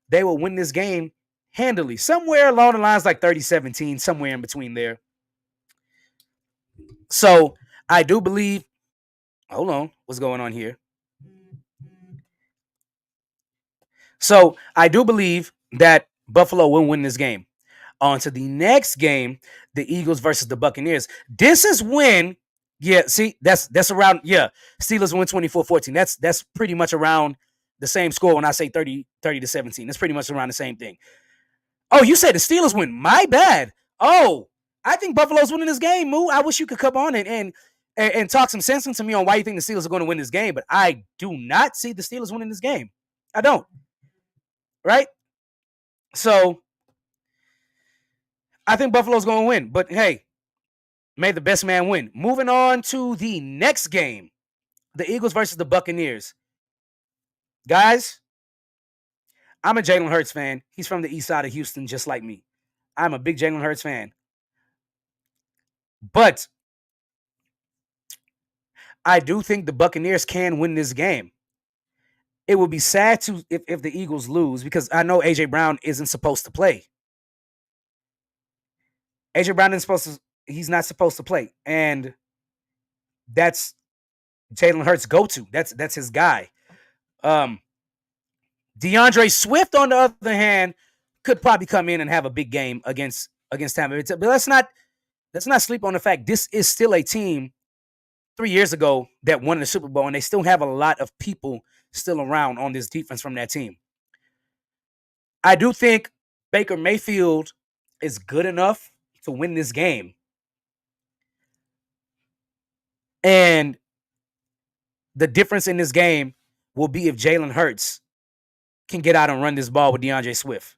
they will win this game handily. Somewhere along the lines like 30-17, somewhere in between there. So I do believe, hold on, what's going on here? So I do believe that Buffalo will win this game. On to the next game, the Eagles versus the Buccaneers. This is when, that's around, Steelers win 24-14. That's pretty much around the same score when I say 30-17. That's pretty much around the same thing. Oh, you say the Steelers win. My bad. Oh, I think Buffalo's winning this game, Moo. I wish you could come on and talk some sense into me on why you think the Steelers are going to win this game, but I do not see the Steelers winning this game. I don't. Right? So I think Buffalo's going to win, but hey, may the best man win. Moving on to the next game, the Eagles versus the Buccaneers. Guys, I'm a Jalen Hurts fan. He's from the east side of Houston, just like me. I'm a big Jalen Hurts fan. But I do think the Buccaneers can win this game. It would be sad if the Eagles lose, because I know A.J. Brown isn't supposed to play. A.J. Brown he's not supposed to play. And that's Jalen Hurts' go-to. That's his guy. DeAndre Swift, on the other hand, could probably come in and have a big game against Tampa Bay. But let's not sleep on the fact this is still a team 3 years ago that won the Super Bowl, and they still have a lot of people still around on this defense from that team. I do think Baker Mayfield is good enough to win this game. And the difference in this game will be if Jalen Hurts can get out and run this ball with DeAndre Swift.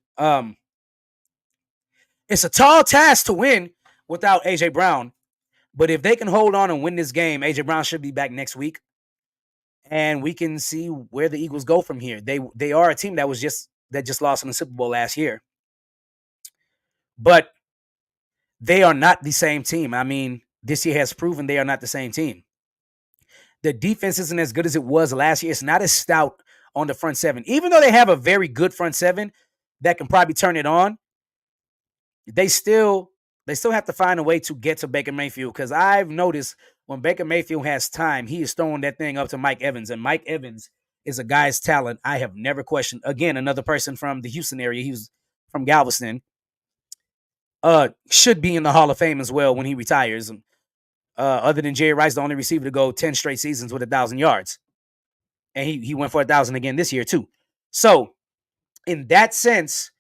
It's a tall task to win without A.J. Brown, but if they can hold on and win this game, A.J. Brown should be back next week, and we can see where the Eagles go from here. They are a team that just lost in the Super Bowl last year, but they are not the same team. I mean, this year has proven they are not the same team. The defense isn't as good as it was last year. It's not as stout on the front seven. Even though they have a very good front seven that can probably turn it on, they still have to find a way to get to Baker Mayfield, because I've noticed when Baker Mayfield has time, he is throwing that thing up to Mike Evans, and Mike Evans is a guy's talent I have never questioned. Again, another person from the Houston area. from Galveston, should be in the Hall of Fame as well when he retires. Other than Jerry Rice, the only receiver to go 10 straight seasons with 1,000 yards. And he went for 1,000 again this year, too. So, in that sense,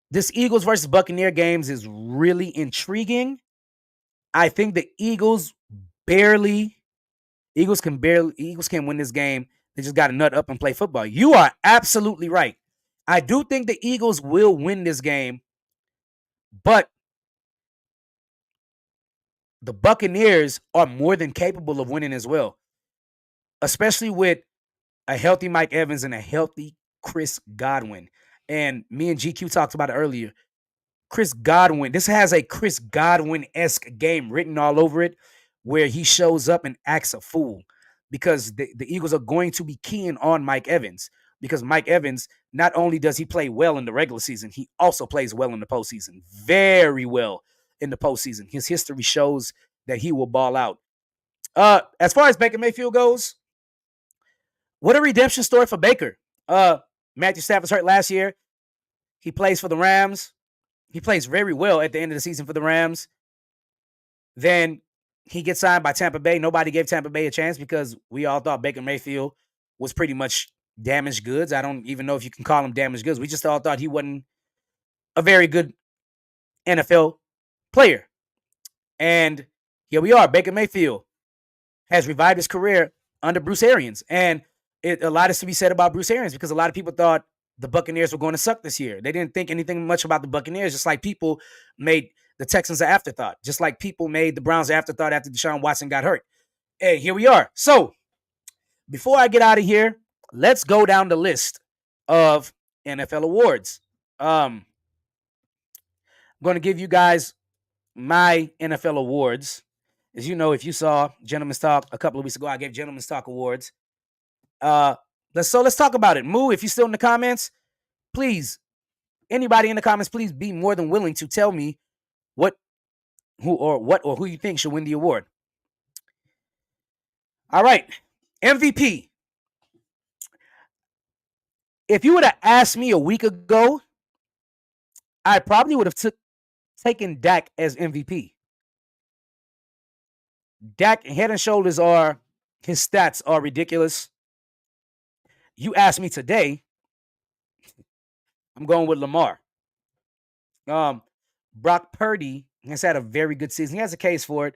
this Eagles versus Buccaneer games is really intriguing. I think the Eagles can win this game. They just got to nut up and play football. You are absolutely right. I do think the Eagles will win this game, but the Buccaneers are more than capable of winning as well, especially with a healthy Mike Evans and a healthy Chris Godwin. And me and GQ talked about it earlier. Chris Godwin, this has a Chris Godwin-esque game written all over it, where he shows up and acts a fool, because the Eagles are going to be keying on Mike Evans, because Mike Evans, not only does he play well in the regular season, he also plays well in the postseason, very well in the postseason. His history shows that he will ball out. As far as Baker Mayfield goes, what a redemption story for Baker. Matthew Stafford was hurt last year. He plays for the Rams. He plays very well at the end of the season for the Rams. Then he gets signed by Tampa Bay. Nobody gave Tampa Bay a chance because we all thought Baker Mayfield was pretty much damaged goods. I don't even know if you can call him damaged goods. We just all thought he wasn't a very good NFL player. And here we are. Baker Mayfield has revived his career under Bruce Arians. And a lot is to be said about Bruce Arians, because a lot of people thought the Buccaneers were going to suck this year. They didn't think anything much about the Buccaneers, just like people made the Texans an afterthought, just like people made the Browns an afterthought after Deshaun Watson got hurt. Hey, here we are. So before I get out of here, let's go down the list of NFL awards. I'm going to give you guys my NFL awards. As you know, if you saw Gentleman's Talk a couple of weeks ago, I gave Gentleman's Talk awards. Let's talk about it. Moo, if you're still in the comments, please, anybody in the comments, please be more than willing to tell me who you think should win the award. All right, MVP. If you would have asked me a week ago, I probably would have taken Dak as MVP. Dak, head and shoulders, his stats are ridiculous. You ask me today, I'm going with Lamar. Brock Purdy has had a very good season. He has a case for it.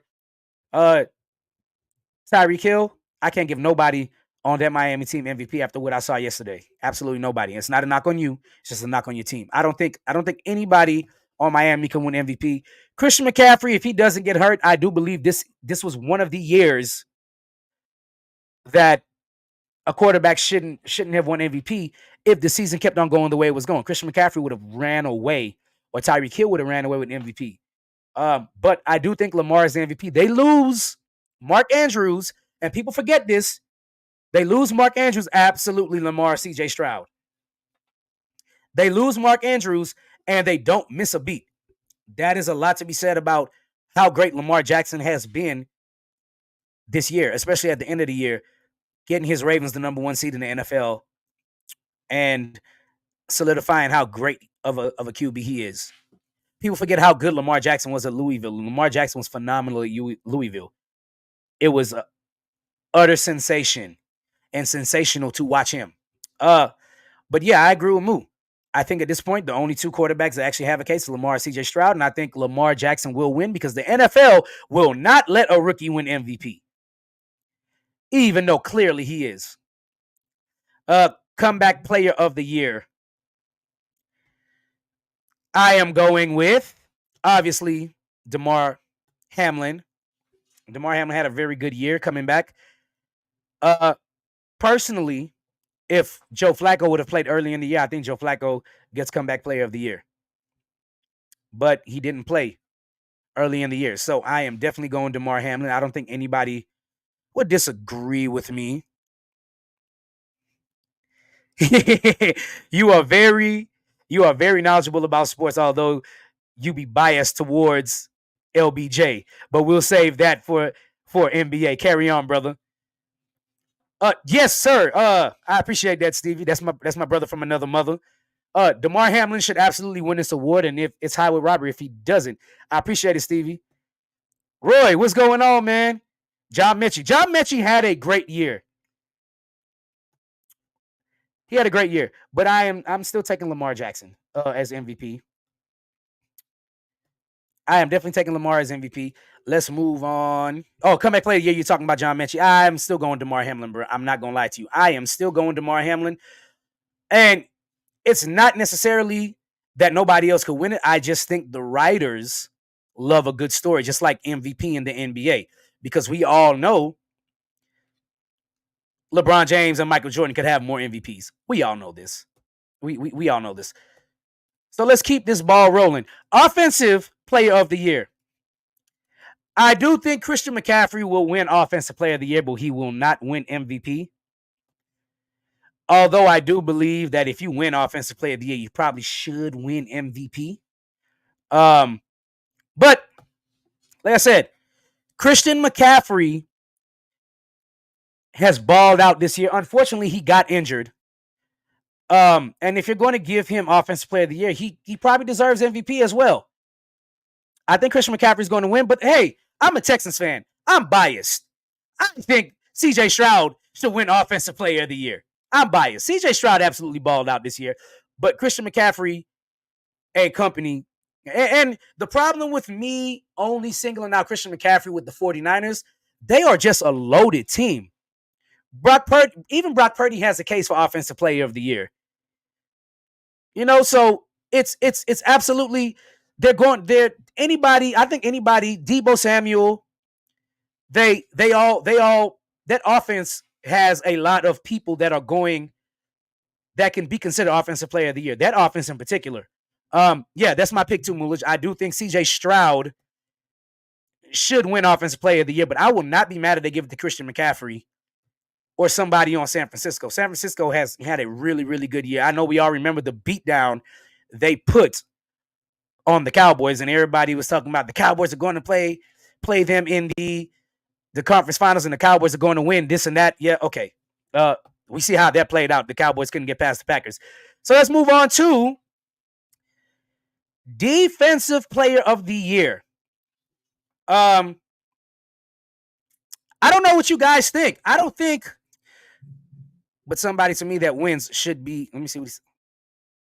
Tyreek Hill, I can't give nobody on that Miami team MVP after what I saw yesterday. Absolutely nobody. It's not a knock on you. It's just a knock on your team. I don't think anybody on Miami can win MVP. Christian McCaffrey, if he doesn't get hurt, I do believe this was one of the years that a quarterback shouldn't have won MVP if the season kept on going the way it was going. Christian McCaffrey would have ran away, or Tyreek Hill would have ran away with MVP. But I do think Lamar is the MVP. They lose Mark Andrews, and people forget this. They lose Mark Andrews, absolutely Lamar, CJ Stroud. They lose Mark Andrews, and they don't miss a beat. That is a lot to be said about how great Lamar Jackson has been this year, especially at the end of the year, getting his Ravens the number 1 seed in the NFL and solidifying how great of a QB he is. People forget how good Lamar Jackson was at Louisville. Lamar Jackson was phenomenal at Louisville. It was an utter sensation and sensational to watch him. But yeah, I agree with Moo. I think at this point, the only two quarterbacks that actually have a case are Lamar and CJ Stroud, and I think Lamar Jackson will win because the NFL will not let a rookie win MVP, even though clearly he is. Comeback player of the year. I am going with, obviously, Damar Hamlin. Damar Hamlin had a very good year coming back. Personally, if Joe Flacco would have played early in the year, I think Joe Flacco gets comeback player of the year. But he didn't play early in the year. So I am definitely going Damar Hamlin. I don't think anybody would disagree with me. You are very knowledgeable about sports, although you be biased towards LBJ. But we'll save that for NBA. Carry on, brother. Yes, sir. I appreciate that, Stevie. That's my brother from another mother. DeMar Hamlin should absolutely win this award, and if it's highway robbery if he doesn't. I appreciate it, Stevie. Roy, what's going on, man? John Mechie. John Mechie had a great year. He had a great year, but I'm still taking Lamar Jackson as MVP. I am definitely taking Lamar as MVP. Let's move on. Oh, comeback player of the year. You're talking about John Mechie. I'm still going DeMar Hamlin, bro. I'm not gonna lie to you. I am still going DeMar Hamlin, and it's not necessarily that nobody else could win it. I just think the writers love a good story, just like MVP in the NBA, because we all know LeBron James and Michael Jordan could have more MVPs. We all know this. We all know this. So let's keep this ball rolling. Offensive player of the year. I do think Christian McCaffrey will win offensive player of the year, but he will not win MVP. Although I do believe that if you win offensive player of the year, you probably should win MVP. But like I said, Christian McCaffrey has balled out this year. Unfortunately, he got injured. And if you're going to give him offensive player of the year, he probably deserves MVP as well. I think Christian McCaffrey is going to win, but hey, I'm a Texans fan. I'm biased. I think CJ Stroud should win offensive player of the year. I'm biased. CJ Stroud absolutely balled out this year, but Christian McCaffrey and company. And the problem with me only singling out Christian McCaffrey with the 49ers, they are just a loaded team. Brock Purdy has a case for offensive player of the year. So it's absolutely anybody, Deebo Samuel, they all that offense has a lot of people that are going that can be considered offensive player of the year. That offense in particular. Yeah, that's my pick too, Mulich. I do think CJ Stroud should win offensive player of the year, but I will not be mad if they give it to Christian McCaffrey or somebody on San Francisco. San Francisco has had a really, really good year. I know we all remember the beatdown they put on the Cowboys, and everybody was talking about the Cowboys are going to play them in the conference finals, and the Cowboys are going to win this and that. Yeah, okay. We see how that played out. The Cowboys couldn't get past the Packers. So let's move on to defensive player of the year. I don't know what you guys think. I don't think, but somebody to me that wins should be, let me see what he's,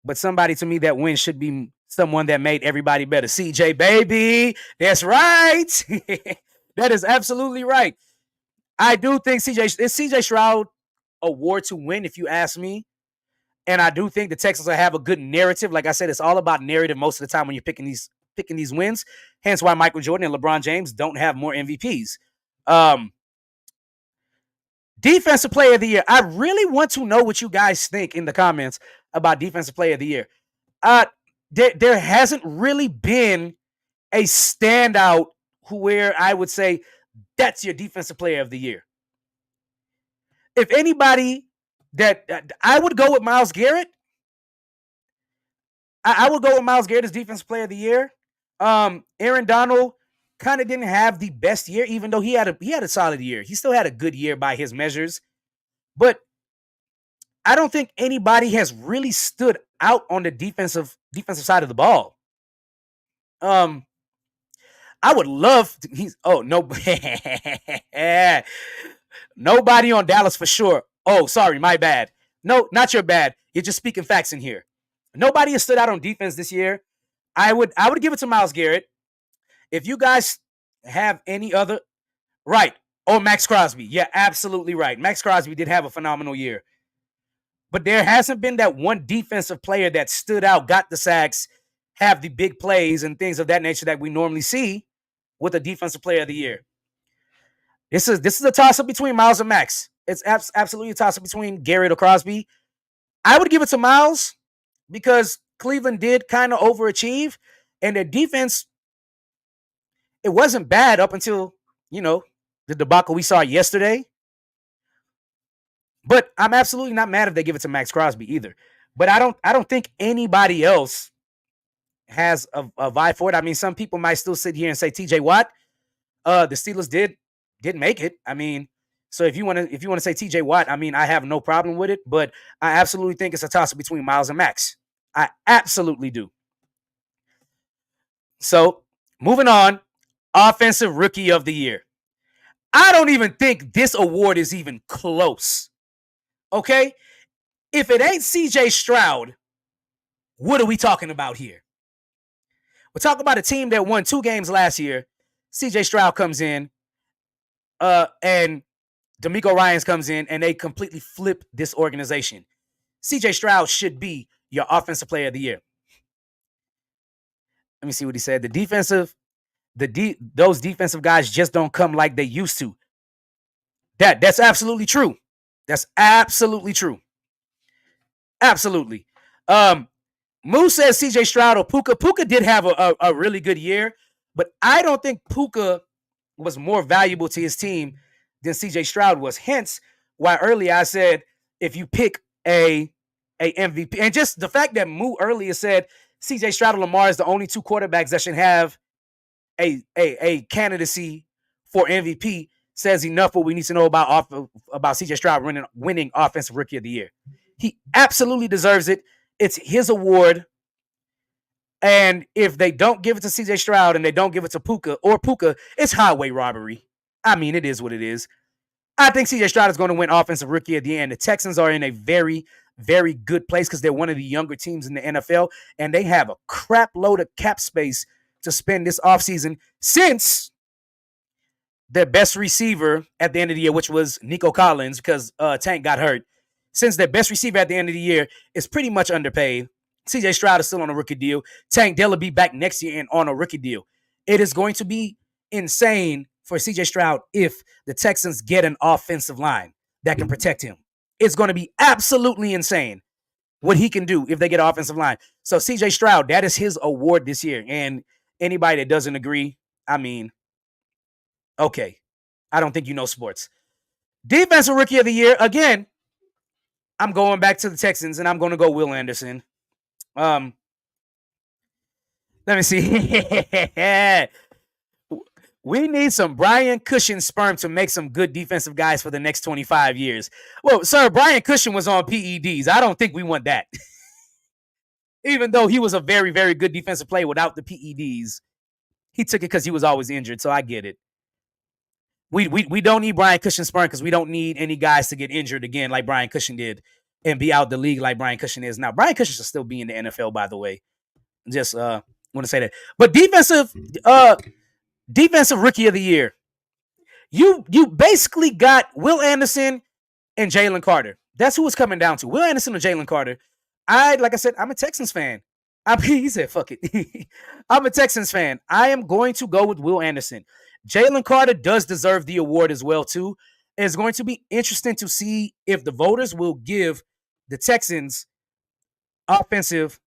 but somebody to me that wins should be someone that made everybody better. CJ, baby. That's right. That is absolutely right. I do think it's CJ Stroud award to win, if you ask me. And I do think the Texans will have a good narrative. Like I said, it's all about narrative most of the time when you're picking these wins. Hence why Michael Jordan and LeBron James don't have more MVPs. Defensive player of the year. I really want to know what you guys think in the comments about defensive player of the year. There hasn't really been a standout where I would say that's your defensive player of the year. If anybody that I would go with Myles Garrett. I would go with Myles Garrett as defensive player of the year. Aaron Donald kind of didn't have the best year, even though he had a solid year. He still had a good year by his measures. But I don't think anybody has really stood out on the defensive side of the ball. I would love nobody on Dallas for sure. Oh, sorry, my bad. No, not your bad. You're just speaking facts in here. Nobody has stood out on defense this year. I would give it to Myles Garrett. If you guys have any other, right? Oh, Max Crosby. Yeah, absolutely right. Max Crosby did have a phenomenal year. But there hasn't been that one defensive player that stood out, got the sacks, have the big plays and things of that nature that we normally see with a defensive player of the year. This is a toss-up between Myles and Max. It's absolutely a toss-up between Garrett or Crosby. I would give it to Myles because Cleveland did kind of overachieve, and their defense, it wasn't bad up until, the debacle we saw yesterday. But I'm absolutely not mad if they give it to Max Crosby either. But I don't think anybody else has a vibe for it. I mean, some people might still sit here and say TJ Watt. The Steelers did make it. I mean, so if you want to say TJ Watt, I mean, I have no problem with it, but I absolutely think it's a toss-up between Myles and Max. I absolutely do. So, moving on, Offensive Rookie of the Year. I don't even think this award is even close. Okay? If it ain't CJ Stroud, what are we talking about here? We're talking about a team that won 2 games last year. CJ Stroud comes in, and DeMeco Ryans comes in, and they completely flip this organization. CJ Stroud should be your Offensive Player of the Year. Let me see what he said. Those defensive guys just don't come like they used to. That's absolutely true. That's absolutely true. Absolutely. Moose says CJ Stroud or Puka. Puka did have a really good year, but I don't think Puka was more valuable to his team than CJ Stroud was. Hence why earlier I said if you pick a MVP, and just the fact that Moo earlier said CJ Stroud and Lamar is the only 2 quarterbacks that should have a candidacy for MVP says enough what we need to know about CJ Stroud winning Offensive Rookie of the Year. He absolutely deserves it. It's his award. And if they don't give it to CJ Stroud and they don't give it to Puka, it's highway robbery. I mean, it is what it is. I think CJ Stroud is going to win Offensive Rookie of the Year. And the Texans are in a very, very good place because they're one of the younger teams in the NFL. And they have a crap load of cap space to spend this offseason since their best receiver at the end of the year, which was Nico Collins, because Tank got hurt. Since their best receiver at the end of the year is pretty much underpaid. CJ Stroud is still on a rookie deal. Tank Dell will be back next year and on a rookie deal. It is going to be insane for CJ Stroud if the Texans get an offensive line that can protect him. It's going to be absolutely insane what he can do if they get an offensive line. So CJ Stroud, that is his award this year. And anybody that doesn't agree, I mean, okay. I don't think you know sports. Defensive Rookie of the Year, again, I'm going back to the Texans, and I'm going to go Will Anderson. Let me see. We need some Brian Cushion sperm to make some good defensive guys for the next 25 years. Well, sir, Brian Cushion was on PEDs. I don't think we want that. Even though he was a very, very good defensive player without the PEDs, he took it because he was always injured, so I get it. We don't need Brian Cushion sperm because we don't need any guys to get injured again like Brian Cushion did and be out the league like Brian Cushion is now. Brian Cushion should still be in the NFL, by the way. Just want to say that. But defensive Rookie of the Year. You basically got Will Anderson and Jalen Carter. That's who it's coming down to. Will Anderson or Jalen Carter. Like I said, I'm a Texans fan. He said, fuck it. I'm a Texans fan. I am going to go with Will Anderson. Jalen Carter does deserve the award as well, too. It's going to be interesting to see if the voters will give the Texans Offensive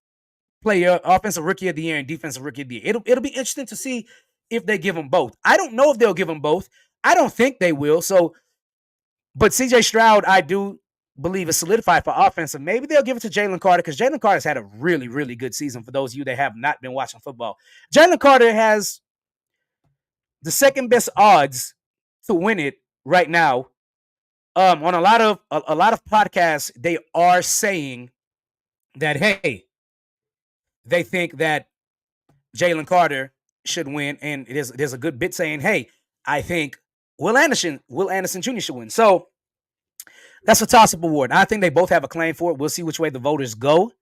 Rookie of the Year and Defensive Rookie of the Year. It'll be interesting to see if they give them both. I don't know if they'll give them both. I don't think they will. But CJ Stroud, I do believe is solidified for offensive. Maybe they'll give it to Jalen Carter because Jalen Carter's had a really, really good season for those of you that have not been watching football. Jalen Carter has the second best odds to win it right now. On a lot of podcasts, they are saying that, hey, they think that Jalen Carter should win, and there's a good bit saying, hey, I think Will Anderson Jr. should win. So that's a toss-up award. I think they both have a claim for it. We'll see which way the voters go.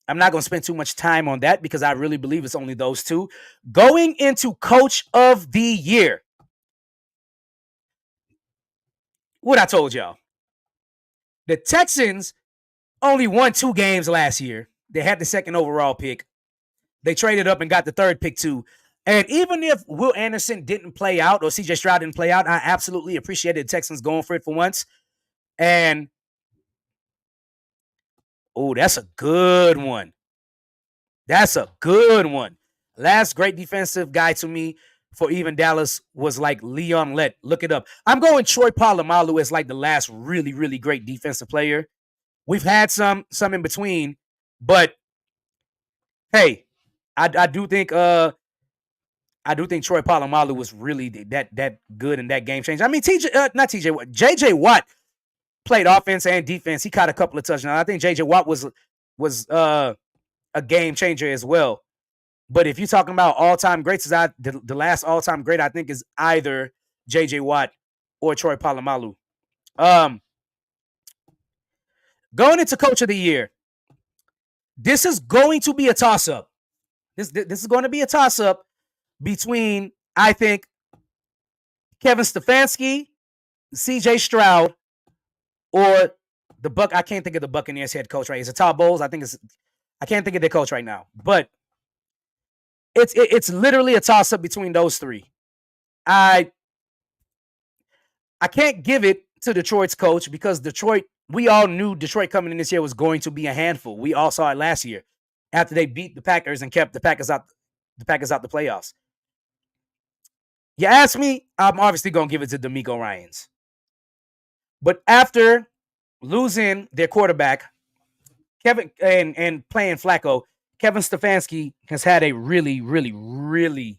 I'm not going to spend too much time on that because I really believe it's only those two. Going into Coach of the Year. What I told y'all. The Texans only won 2 games last year. They had the second overall pick. They traded up and got the third pick too. And even if Will Anderson didn't play out or CJ Stroud didn't play out, I absolutely appreciated the Texans going for it for once. And oh, that's a good one. That's a good one. Last great defensive guy to me for even Dallas was like Leon Lett. Look it up. I'm going Troy Polamalu as like the last really, really great defensive player. We've had some in between, but hey, I do think Troy Polamalu was really that good in that game change. I mean, JJ Watt played offense and defense. He caught a couple of touchdowns. I think JJ Watt was was a game changer as well. But if you're talking about all-time greats, the last all-time great I think is either J.J. Watt or Troy Polamalu. Going into Coach of the Year, this is going to be a toss-up. This is going to be a toss-up between, I think, Kevin Stefanski, C.J. Stroud, or the Buck. I can't think of the Buccaneers head coach right. Is it Todd Bowles? I can't think of their coach right now. But it's literally a toss-up between those three. I can't give it to Detroit's coach because we all knew Detroit coming in this year was going to be a handful. We all saw it last year after they beat the Packers and kept the Packers out the playoffs. You ask me, I'm obviously going to give it to DeMeco Ryans. But after losing their quarterback, Kevin, and playing Flacco, Kevin Stefanski has had a really, really, really,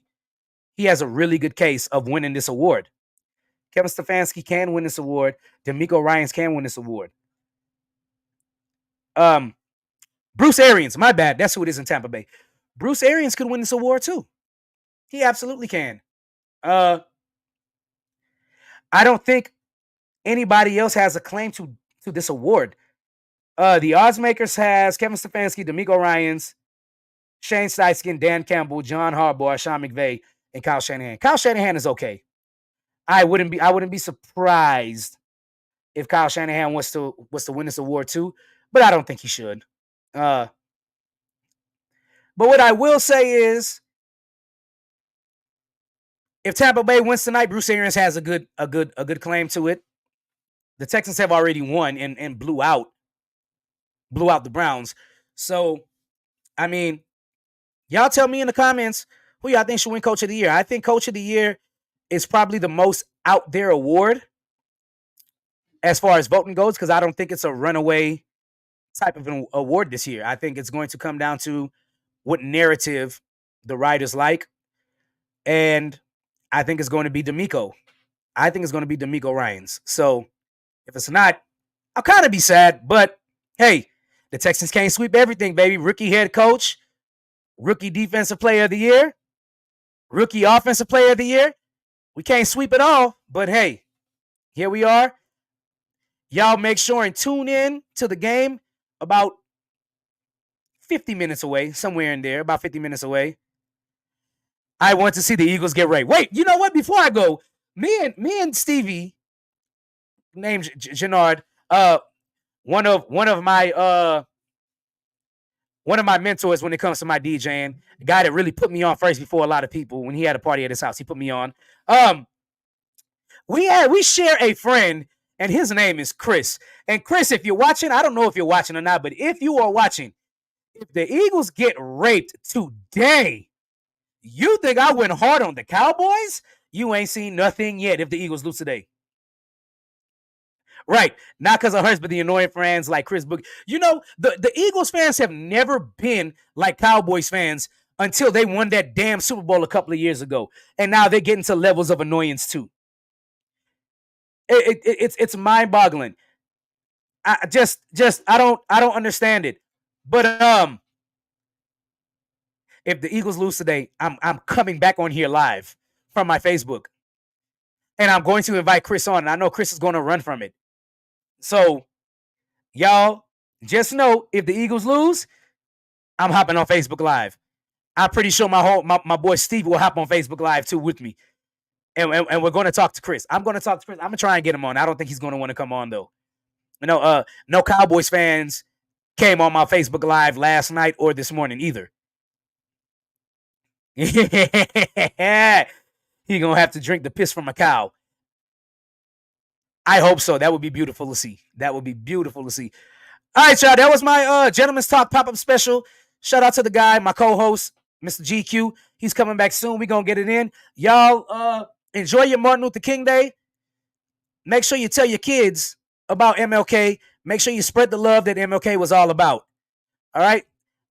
he has a really good case of winning this award. Kevin Stefanski can win this award. DeMeco Ryans can win this award. Bruce Arians, my bad. That's who it is in Tampa Bay. Bruce Arians could win this award too. He absolutely can. I don't think anybody else has a claim to this award. The odds makers has Kevin Stefanski, DeMeco Ryans, Shane Steichen, Dan Campbell, John Harbaugh, Sean McVay, and Kyle Shanahan. Kyle Shanahan is okay. I wouldn't be surprised if Kyle Shanahan was to win this award too, but I don't think he should. But what I will say is, if Tampa Bay wins tonight, Bruce Arians has a good claim to it. The Texans have already won and blew out the Browns. So, I mean, y'all tell me in the comments who y'all think should win Coach of the Year. I think Coach of the Year is probably the most out there award as far as voting goes, because I don't think it's a runaway type of an award this year. I think it's going to come down to what narrative the writers like. And I think it's going to be DeMeco. I think it's going to be DeMeco Ryans. So if it's not, I'll kind of be sad. But hey, the Texans can't sweep everything, baby. Rookie head coach, rookie defensive player of the year, rookie offensive player of the year. We can't sweep it all. But hey, here we are. Y'all make sure and tune in to the game about 50 minutes away, somewhere in there, about 50 minutes away. I want to see the Eagles get right. Wait, you know what? Before I go, me and Stevie, named Jannard, one of my mentors when it comes to my DJing, the guy that really put me on first before a lot of people when he had a party at his house, he put me on. We share a friend, and his name is Chris. And Chris, if you're watching, I don't know if you're watching or not, but if you are watching, if the Eagles get raped today, you think I went hard on the Cowboys? You ain't seen nothing yet if the Eagles lose today. Right. Not because of hers, but the annoying fans like Chris Book. You know, the Eagles fans have never been like Cowboys fans until they won that damn Super Bowl a couple of years ago. And now they're getting to levels of annoyance too. It's mind-boggling. I don't understand it. But if the Eagles lose today, I'm coming back on here live from my Facebook. And I'm going to invite Chris on. And I know Chris is going to run from it. So, y'all, just know if the Eagles lose, I'm hopping on Facebook Live. I'm pretty sure my boy Steve will hop on Facebook Live too with me. And we're going to talk to Chris. I'm going to talk to Chris. I'm going to try and get him on. I don't think he's going to want to come on, though. You know, no Cowboys fans came on my Facebook Live last night or this morning either. He going to have to drink the piss from a cow. I hope so. That would be beautiful to see. All right, y'all. That was my Gentleman's Talk pop-up special. Shout out to the guy, my co-host, Mr. GQ. He's coming back soon. We're going to get it in. Y'all enjoy your Martin Luther King Day. Make sure you tell your kids about MLK. Make sure you spread the love that MLK was all about. All right?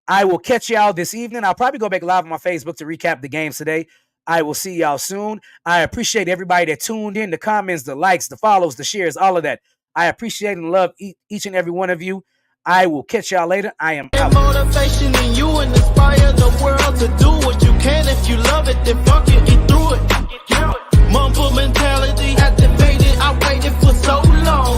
I will catch y'all this evening. I'll probably go back live on my Facebook to recap the games today. I will see y'all soon. I appreciate everybody that tuned in, the comments, the likes, the follows, the shares, all of that. I appreciate and love each and every one of you. I will catch y'all later. I am out. Motivation in you and inspire the world to do what you can. If you love it, then fuck it.